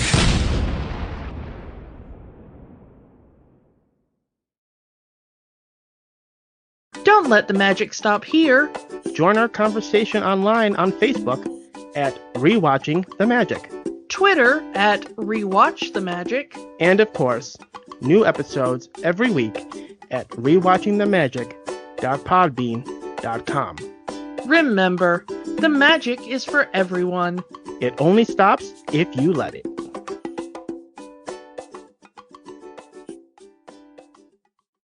Don't let the magic stop here. Join our conversation online on Facebook at Rewatching the Magic. Twitter at Rewatch the Magic. And of course, new episodes every week at rewatchingthemagic.podbean.com. Remember, the magic is for everyone. It only stops if you let it.